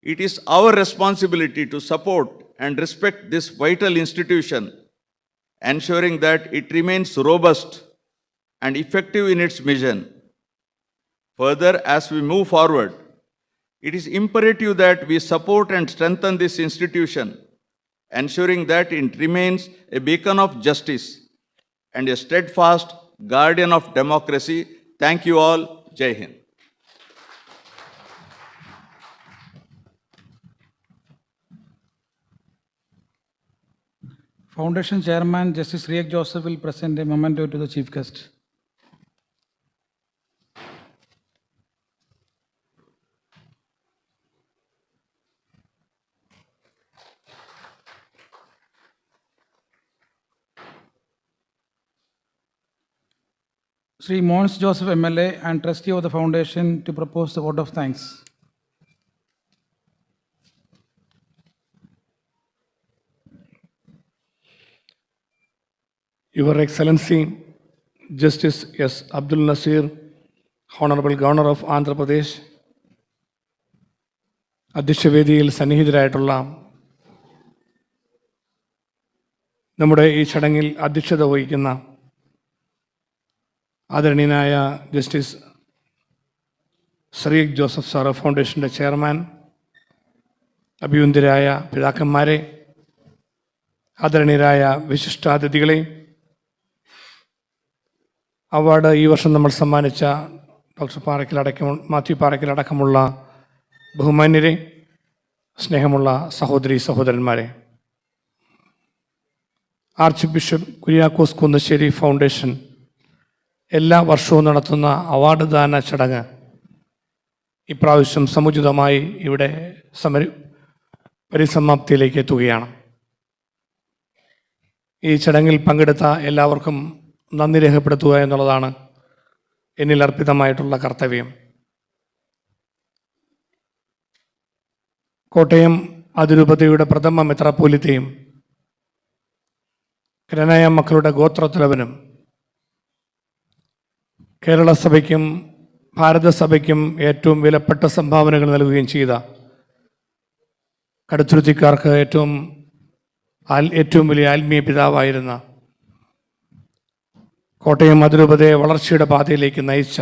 it is our responsibility to support and respect this vital institution, ensuring that it remains robust and effective in its mission. Further, as we move forward, it is imperative that we support and strengthen this institution, ensuring that it remains a beacon of justice and a steadfast guardian of democracy. Thank you all. Jai Hind. Foundation Chairman Justice Shri Joseph will present a memento to the Chief Guest. Sri Mons Joseph MLA and Trustee of the Foundation to propose the vote of thanks. Your Excellency, Justice S. Abdul Nazeer, Honorable Governor of Andhra Pradesh, അധ്യക്ഷവേദിയിൽ സന്നിഹിതരായിട്ടുള്ള നമ്മുടെ ഈ ചടങ്ങിൽ അധ്യക്ഷത വഹിക്കുന്ന ആദരണീയനായ justice Shri Joseph sir ഫൗണ്ടേഷൻ്റെ chairman, അഭിവന്ദ്യരായ പിതാക്കന്മാരെ, ആദരണീയരായ വിശിഷ്ടാതിഥികളെ, അവാർഡ് ഈ വർഷം നമ്മൾ സമ്മാനിച്ച ഡോക്ടർ മാത്യു പാറയ്ക്കൽ അടക്കമുള്ള ബഹുമാന്യരെ, സ്നേഹമുള്ള സഹോദരി സഹോദരന്മാരെ, arch bishop Kuriakose Kunnassery foundation എല്ലാ വർഷവും നടത്തുന്ന അവാർഡ് ദാന ചടങ്ങ് ഇപ്രാവശ്യം സമുചിതമായി ഇവിടെ പരിസമാപ്തിയിലേക്ക് എത്തുകയാണ്. ഈ ചടങ്ങിൽ പങ്കെടുത്ത എല്ലാവർക്കും നന്ദി രേഖപ്പെടുത്തുക എന്നുള്ളതാണ് എന്നിൽ അർപ്പിതമായിട്ടുള്ള കർത്തവ്യം. കോട്ടയം അതിരൂപതയുടെ പ്രഥമ മെത്രാപ്പോലിത്തയും കരനായ മക്കളുടെ ഗോത്രത്തലവനും കേരള സഭയ്ക്കും ഭാരതസഭയ്ക്കും ഏറ്റവും വിലപ്പെട്ട സംഭാവനകൾ നൽകുകയും ചെയ്ത കടുത്തുരുത്തിക്കാർക്ക് ഏറ്റവും വലിയ ആത്മീയ പിതാവായിരുന്ന, കോട്ടയം അതിരൂപതയെ വളർച്ചയുടെ പാതയിലേക്ക് നയിച്ച,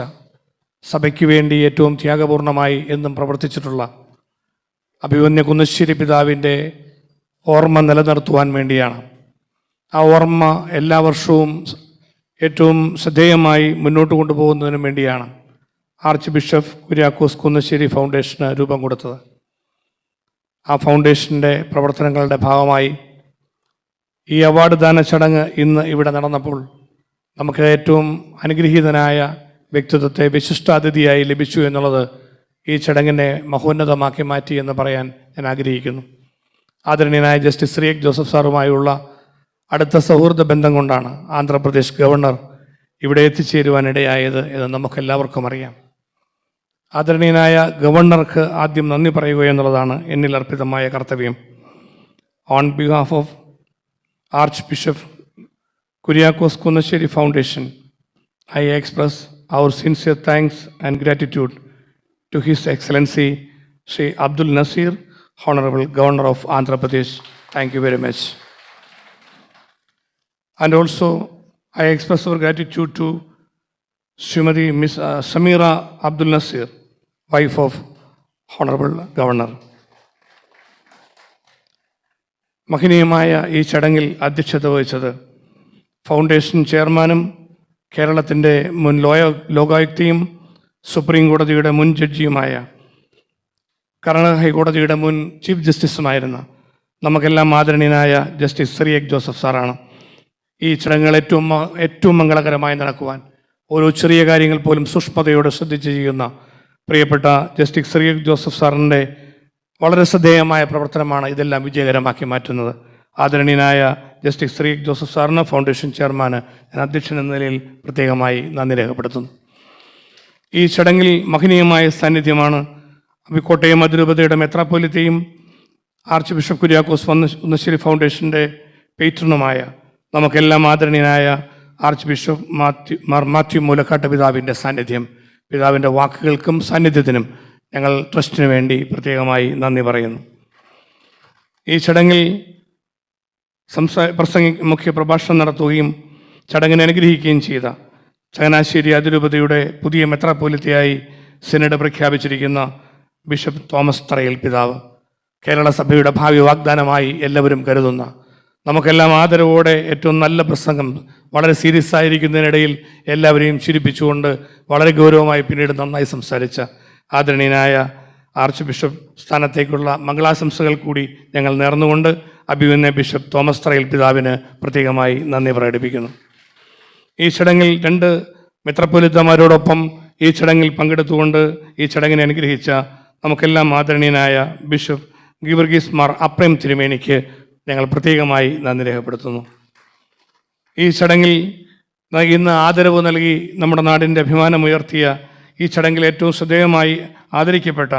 സഭയ്ക്ക് വേണ്ടി ഏറ്റവും ത്യാഗപൂർണമായി എന്നും പ്രവർത്തിച്ചിട്ടുള്ള അഭിമന്യ കുന്നശ്ശേരി പിതാവിൻ്റെ ഓർമ്മ നിലനിർത്തുവാൻ വേണ്ടിയാണ്. ആ ഓർമ്മ എല്ലാ വർഷവും ഏറ്റവും ശ്രദ്ധേയമായി മുന്നോട്ട് കൊണ്ടുപോകുന്നതിനും വേണ്ടിയാണ് ആർച്ച് ബിഷപ്പ് കുര്യാക്കോസ് കുന്നശ്ശേരി ഫൗണ്ടേഷന് രൂപം കൊടുത്തത്. ആ ഫൗണ്ടേഷൻ്റെ പ്രവർത്തനങ്ങളുടെ ഭാഗമായി ഈ അവാർഡ് ദാന ചടങ്ങ് ഇന്ന് ഇവിടെ നടന്നപ്പോൾ നമുക്ക് ഏറ്റവും അനുഗ്രഹീതനായ വ്യക്തിത്വത്തെ വിശിഷ്ടാതിഥിയായി ലഭിച്ചു എന്നുള്ളത് ഈ ചടങ്ങിനെ മഹോന്നതമാക്കി മാറ്റി എന്ന് പറയാൻ ഞാൻ ആഗ്രഹിക്കുന്നു. ആദരണീയനായ ജസ്റ്റിസ് ശ്രീ ജോസഫ് സാറുമായുള്ള അടുത്ത സൗഹൃദ ബന്ധം കൊണ്ടാണ് ആന്ധ്രാപ്രദേശ് ഗവർണർ ഇവിടെ എത്തിച്ചേരുവാനിടയായത് എന്ന് നമുക്കെല്ലാവർക്കും അറിയാം. ആദരണീയനായ ഗവർണർക്ക് ആദ്യം നന്ദി പറയുക എന്നുള്ളതാണ് എന്നിൽ അർപ്പിതമായ കർത്തവ്യം. On behalf of Archbishop Kuriakose Kunnacherry Foundation, I express our sincere thanks and gratitude to His Excellency Shri Abdul Nazeer, Honorable Governor of Andhra Pradesh. Thank you very much. And also, I express our gratitude to Srimati Ms. Samira Abdul Nazeer, wife of Honorable Governor. മഹനീയമായ ഈ ചടങ്ങിൽ അധ്യക്ഷത വഹിച്ചത് foundation ചെയർമാനും കേരളത്തിൻ്റെ മുൻ ലോകായുക്തയും supreme കോടതിയുടെ മുൻ ജഡ്ജിയുമായ കർണാടക ഹൈക്കോടതിയുടെ മുൻ ചീഫ് ജസ്റ്റിസുമായിരുന്ന നമുക്കെല്ലാം ആദരണീയനായ ജസ്റ്റിസ് ശ്രീ ജോസഫ് സാറാണ്. ഈ ചടങ്ങുകൾ ഏറ്റവും മംഗളകരമായി നടക്കുവാൻ ഓരോ ചെറിയ കാര്യങ്ങൾ പോലും സൂക്ഷ്മതയോടെ ശ്രദ്ധിച്ച് ചെയ്യുന്ന പ്രിയപ്പെട്ട ജസ്റ്റിസ് ശ്രീ ജോസഫ് സാറിൻ്റെ വളരെ ശ്രദ്ധേയമായ പ്രവർത്തനമാണ് ഇതെല്ലാം വിജയകരമാക്കി മാറ്റുന്നത്. ആദരണീയനായ ജസ്റ്റിസ് ശ്രീ ജോസഫ് സാറിന് ഫൗണ്ടേഷൻ ചെയർമാന് ഞാൻ അധ്യക്ഷൻ എന്ന നിലയിൽ പ്രത്യേകമായി നന്ദി രേഖപ്പെടുത്തുന്നു. ഈ ചടങ്ങിൽ മഹനീയമായ സാന്നിധ്യമാണ് കോട്ടയം അതിരൂപതയുടെ മെത്രാപ്പൊലീത്തയും ആർച്ച് ബിഷപ്പ് കുര്യാക്കോസ് കുന്നശ്ശേരി ഫൗണ്ടേഷൻ്റെ പേട്രനുമായ നമുക്കെല്ലാം ആദരണീയനായ ആർച്ച് ബിഷപ്പ് മാത്യു മൂലക്കാട്ട് പിതാവിൻ്റെ സാന്നിധ്യം, പിതാവിൻ്റെ വാക്കുകൾക്കും സാന്നിധ്യത്തിനും ഞങ്ങൾ ട്രസ്റ്റിന് വേണ്ടി പ്രത്യേകമായി നന്ദി പറയുന്നു. ഈ ചടങ്ങിൽ മുഖ്യ പ്രഭാഷണം നടത്തുകയും ചടങ്ങിനെ അനുഗ്രഹിക്കുകയും ചെയ്ത ചങ്ങനാശ്ശേരി അതിരൂപതയുടെ പുതിയ മെത്രാപ്പൊലീത്തയായി സിനഡ് പ്രഖ്യാപിച്ചിരിക്കുന്ന ബിഷപ്പ് തോമസ് തറയിൽ പിതാവ്, കേരള സഭയുടെ ഭാവി വാഗ്ദാനമായി എല്ലാവരും കരുതുന്ന, നമുക്കെല്ലാം ആദരവോടെ ഏറ്റവും നല്ല പ്രസംഗം, വളരെ സീരിയസ് ആയിരിക്കുന്നതിനിടയിൽ എല്ലാവരെയും ചിരിപ്പിച്ചുകൊണ്ട് വളരെ ഗൗരവമായി പിന്നീട് നന്നായി സംസാരിച്ച ആദരണീയനായ ആർച്ച് ബിഷപ്പ് സ്ഥാനത്തേക്കുള്ള മംഗളാശംസകൾ കൂടി ഞങ്ങൾ നേർന്നുകൊണ്ട് അഭിമന്യ ബിഷപ്പ് തോമസ് തറയിൽ പിതാവിന് പ്രത്യേകമായി നന്ദി പ്രകടിപ്പിക്കുന്നു. ഈ ചടങ്ങിൽ 2 മെത്രാപ്പൊലീത്തമാരോടൊപ്പം ഈ ചടങ്ങിൽ പങ്കെടുത്തുകൊണ്ട് ഈ ചടങ്ങിനെ അനുഗ്രഹിച്ച നമുക്കെല്ലാം ആദരണീയനായ ബിഷപ്പ് ഗീവർഗീസ് മാർ അപ്രേം തിരുമേനിക്ക് ഞങ്ങൾ പ്രത്യേകമായി നന്ദി രേഖപ്പെടുത്തുന്നു. ഈ ചടങ്ങിൽ ഇന്ന് ആദരവ് നൽകി നമ്മുടെ നാടിൻ്റെ അഭിമാനമുയർത്തിയ ഈ ചടങ്ങിൽ ഏറ്റവും ശ്രദ്ധേയമായി ആദരിക്കപ്പെട്ട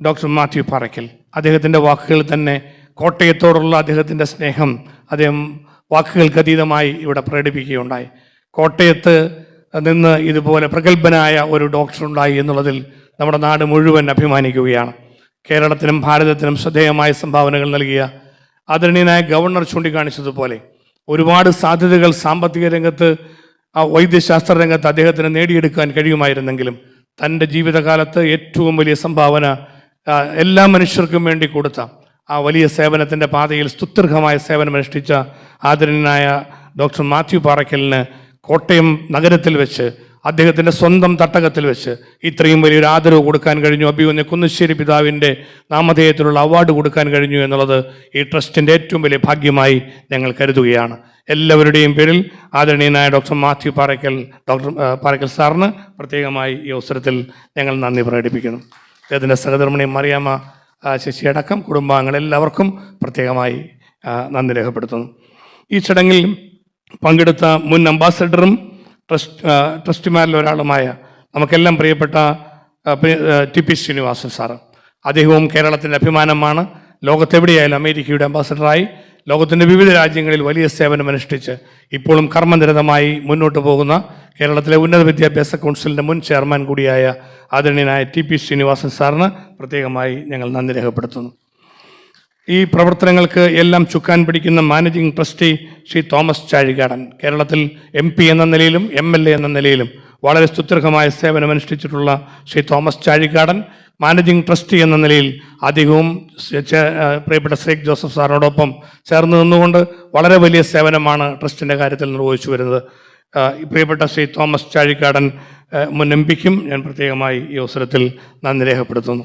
ഡോക്ടർ മാത്യു പാറയ്ക്കൽ, അദ്ദേഹത്തിൻ്റെ വാക്കുകൾ തന്നെ കോട്ടയത്തോടുള്ള അദ്ദേഹത്തിൻ്റെ സ്നേഹം അദ്ദേഹം വാക്കുകൾക്കതീതമായി ഇവിടെ പ്രകടിപ്പിക്കുകയുണ്ടായി. കോട്ടയത്ത് നിന്ന് ഇതുപോലെ പ്രഗത്ഭനായ ഒരു ഡോക്ടർ ഉണ്ടായി എന്നുള്ളതിൽ നമ്മുടെ നാട് മുഴുവൻ അഭിമാനിക്കുകയാണ്. കേരളത്തിനും ഭാരതത്തിനും ശ്രദ്ധേയമായ സംഭാവനകൾ നൽകിയ ആദരണീയനായ ഗവർണർ ചൂണ്ടിക്കാണിച്ചതുപോലെ ഒരുപാട് സാധ്യതകൾ സാമ്പത്തിക രംഗത്ത്, വൈദ്യശാസ്ത്ര രംഗത്ത് അദ്ദേഹത്തിന് നേടിയെടുക്കാൻ കഴിയുമായിരുന്നെങ്കിലും തൻ്റെ ജീവിതകാലത്ത് ഏറ്റവും വലിയ സംഭാവന എല്ലാ മനുഷ്യർക്കും വേണ്ടി കൊടുത്ത ആ വലിയ സേവനത്തിൻ്റെ പാതയിൽ സ്തുത്യർഹമായ സേവനമനുഷ്ഠിച്ച ആദരണീയനായ ഡോക്ടർ മാത്യു പാറയ്ക്കലിന് കോട്ടയം നഗരത്തിൽ വെച്ച് അദ്ദേഹത്തിൻ്റെ സ്വന്തം തട്ടകത്തിൽ വെച്ച് ഇത്രയും വലിയൊരു ആദരവ് കൊടുക്കാൻ കഴിഞ്ഞു. അഭിമന്യ കുന്നശ്ശേരി പിതാവിൻ്റെ നാമധേയത്തിലുള്ള അവാർഡ് കൊടുക്കാൻ കഴിഞ്ഞു എന്നുള്ളത് ഈ ട്രസ്റ്റിൻ്റെ ഏറ്റവും വലിയ ഭാഗ്യമായി ഞങ്ങൾ കരുതുകയാണ്. എല്ലാവരുടെയും പേരിൽ ആദരണീയനായ ഡോക്ടർ മാത്യു പാറയ്ക്കൽ സാറിന് പ്രത്യേകമായി ഈ അവസരത്തിൽ ഞങ്ങൾ നന്ദി പ്രകടിപ്പിക്കുന്നു. അദ്ദേഹത്തിൻ്റെ സഹധർമ്മിണി മറിയാമ്മ ശശിയടക്കം കുടുംബാംഗങ്ങളെല്ലാവർക്കും പ്രത്യേകമായി നന്ദി രേഖപ്പെടുത്തുന്നു. ഈ ചടങ്ങിൽ പങ്കെടുത്ത മുൻ അംബാസഡറും ട്രസ്റ്റിമാരിൽ ഒരാളുമായ നമുക്കെല്ലാം പ്രിയപ്പെട്ട ടി പി ശ്രീനിവാസൻ സാറ്, അദ്ദേഹവും കേരളത്തിൻ്റെ അഭിമാനമാണ്. ലോകത്തെവിടെയായാലും അമേരിക്കയുടെ അംബാസഡറായി ലോകത്തിൻ്റെ വിവിധ രാജ്യങ്ങളിൽ വലിയ സേവനമനുഷ്ഠിച്ച് ഇപ്പോഴും കർമ്മനിരതമായി മുന്നോട്ട് പോകുന്ന കേരളത്തിലെ ഉന്നത വിദ്യാഭ്യാസ കൗൺസിലിൻ്റെ മുൻ ചെയർമാൻ കൂടിയായ ആദരണീയനായ ടി പി ശ്രീനിവാസൻ സാറിന് പ്രത്യേകമായി ഞങ്ങൾ നന്ദി രേഖപ്പെടുത്തുന്നു. ഈ പ്രവർത്തനങ്ങൾക്ക് എല്ലാം ചുക്കാൻ പിടിക്കുന്ന മാനേജിംഗ് ട്രസ്റ്റി ശ്രീ തോമസ് ചാഴികാടൻ, കേരളത്തിൽ MP എന്ന നിലയിലും MLA എന്ന നിലയിലും വളരെ സ്തുത്യർഹമായ സേവനമനുഷ്ഠിച്ചിട്ടുള്ള ശ്രീ തോമസ് ചാഴികാടൻ മാനേജിംഗ് ട്രസ്റ്റി എന്ന നിലയിൽ അധികവും പ്രിയപ്പെട്ട ശ്രീ ജോസഫ് സാറിനോടൊപ്പം ചേർന്ന് നിന്നുകൊണ്ട് വളരെ വലിയ സേവനമാണ് ട്രസ്റ്റിൻ്റെ കാര്യത്തിൽ നിർവഹിച്ചു വരുന്നത്. പ്രിയപ്പെട്ട ശ്രീ തോമസ് ചാഴിക്കാടൻ മുൻ MPക്കും ഞാൻ പ്രത്യേകമായി ഈ അവസരത്തിൽ നന്ദി രേഖപ്പെടുത്തുന്നു.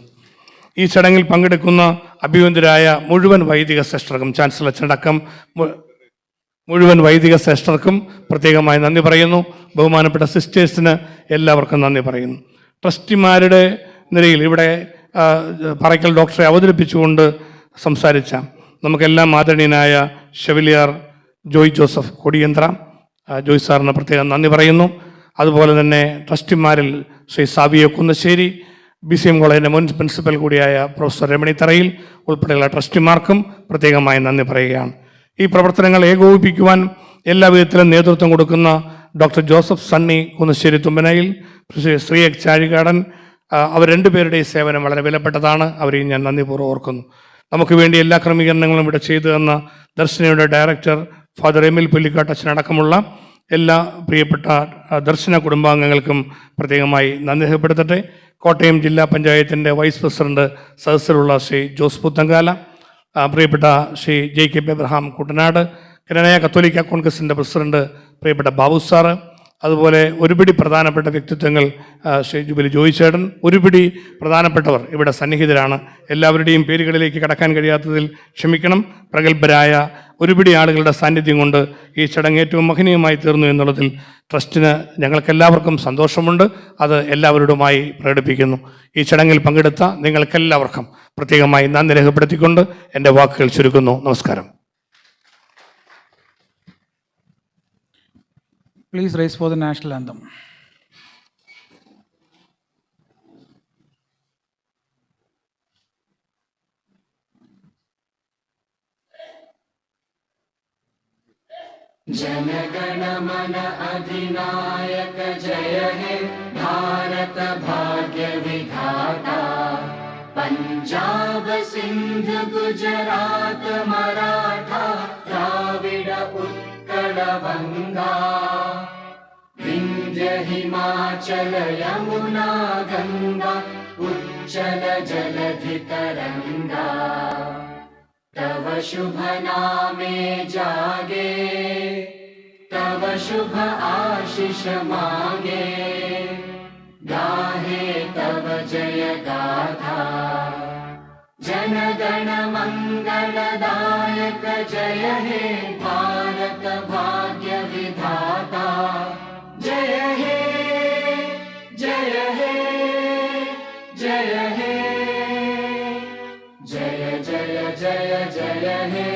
ഈ ചടങ്ങിൽ പങ്കെടുക്കുന്ന അഭിവന്ദ്യരായ മുഴുവൻ വൈദിക ശ്രേഷ്ഠർക്കും, ചാൻസലർ അച്ഛനടക്കം മുഴുവൻ വൈദിക ശ്രേഷ്ഠർക്കും പ്രത്യേകമായി നന്ദി പറയുന്നു. ബഹുമാനപ്പെട്ട സിസ്റ്റേഴ്സിന് എല്ലാവർക്കും നന്ദി പറയുന്നു. ട്രസ്റ്റിമാരുടെ നിലയിൽ ഇവിടെ പറയ്ക്കൽ ഡോക്ടറെ അവതരിപ്പിച്ചുകൊണ്ട് സംസാരിച്ച നമുക്കെല്ലാം ആദരണീയനായ ഷെവലിയർ ജോയ് ജോസഫ് കൊടിയന്ത്ര, ജോയ് സാറിന് പ്രത്യേകം നന്ദി പറയുന്നു. അതുപോലെ തന്നെ ട്രസ്റ്റിമാരിൽ ശ്രീ സാവിയോ കുന്നശ്ശേരി, BCM കോളേജിൻ്റെ മുൻ പ്രിൻസിപ്പൽ കൂടിയായ പ്രൊഫസർ രമണി തറയിൽ ഉൾപ്പെടെയുള്ള ട്രസ്റ്റിമാർക്കും പ്രത്യേകമായി നന്ദി പറയുകയാണ്. ഈ പ്രവർത്തനങ്ങൾ ഏകോപിപ്പിക്കുവാൻ എല്ലാ വിധത്തിലും നേതൃത്വം കൊടുക്കുന്ന ഡോക്ടർ ജോസഫ് സണ്ണി കുന്നശ്ശേരി തുമ്പനയിൽ, ശ്രീ ചാഴികാടൻ, അവർ രണ്ടുപേരുടെയും സേവനം വളരെ വിലപ്പെട്ടതാണ്. അവരെയും ഞാൻ നന്ദിപൂർവ്വം ഓർക്കുന്നു. നമുക്ക് വേണ്ടി എല്ലാ ക്രമീകരണങ്ങളും ഇവിടെ ചെയ്തു തന്ന ദർശനയുടെ ഡയറക്ടർ ഫാദർ എമിൽ പുല്ലിക്കാട്ടച്ഛനടക്കമുള്ള എല്ലാ പ്രിയപ്പെട്ട ദർശന കുടുംബാംഗങ്ങൾക്കും പ്രത്യേകമായി നന്ദി രേഖപ്പെടുത്തട്ടെ. കോട്ടയം ജില്ലാ പഞ്ചായത്തിൻ്റെ വൈസ് പ്രസിഡന്റ് സദസ്സിലുള്ള ശ്രീ ജോസ് പുത്തങ്കാല, പ്രിയപ്പെട്ട ശ്രീ JK എബ്രഹാം കുട്ടനാട്, കനനയ കത്തോലിക്ക കോൺഗ്രസിൻ്റെ പ്രസിഡന്റ് പ്രിയപ്പെട്ട ബാബു സാറ്, അതുപോലെ ഒരുപിടി പ്രധാനപ്പെട്ട വ്യക്തിത്വങ്ങൾ, ശ്രീ ജൂബിലി ജോയിച്ചേട്ടൻ, ഒരുപിടി പ്രധാനപ്പെട്ടവർ ഇവിടെ സന്നിഹിതരാണ്. എല്ലാവരുടെയും പേരുകളിലേക്ക് കടക്കാൻ കഴിയാത്തതിൽ ക്ഷമിക്കണം. പ്രഗത്ഭരായ ഒരുപിടി ആളുകളുടെ സാന്നിധ്യം കൊണ്ട് ഈ ചടങ്ങ് ഏറ്റവും മഹനീയമായി തീർന്നു എന്നുള്ളതിൽ ട്രസ്റ്റിന് ഞങ്ങൾക്കെല്ലാവർക്കും സന്തോഷമുണ്ട്. അത് എല്ലാവരോടുമായി പ്രകടിപ്പിക്കുന്നു. ഈ ചടങ്ങിൽ പങ്കെടുത്ത നിങ്ങൾക്കെല്ലാവർക്കും പ്രത്യേകമായി നന്ദി രേഖപ്പെടുത്തിക്കൊണ്ട് എൻ്റെ വാക്കുകൾ ചുരുക്കുന്നു. നമസ്കാരം. Please raise for the national anthem. Jana Gana मन अधिनायक जय हे भारत भाग्य विधाता, पंजाब सिंध गुजरात मराठा द्राविड उत्कल बंगा, विंध्य हिमाचल यमुना गंगा उच्चल जलधि तरंगा, तव शुभ नामे जागे, तव शुभ आशीष मांगे, गाहे तव जय गाथा, जन गण मंगलदायक जय हे भारत भाग्य विधाता, जय हे जय हे जय हे जय जय जय जय हे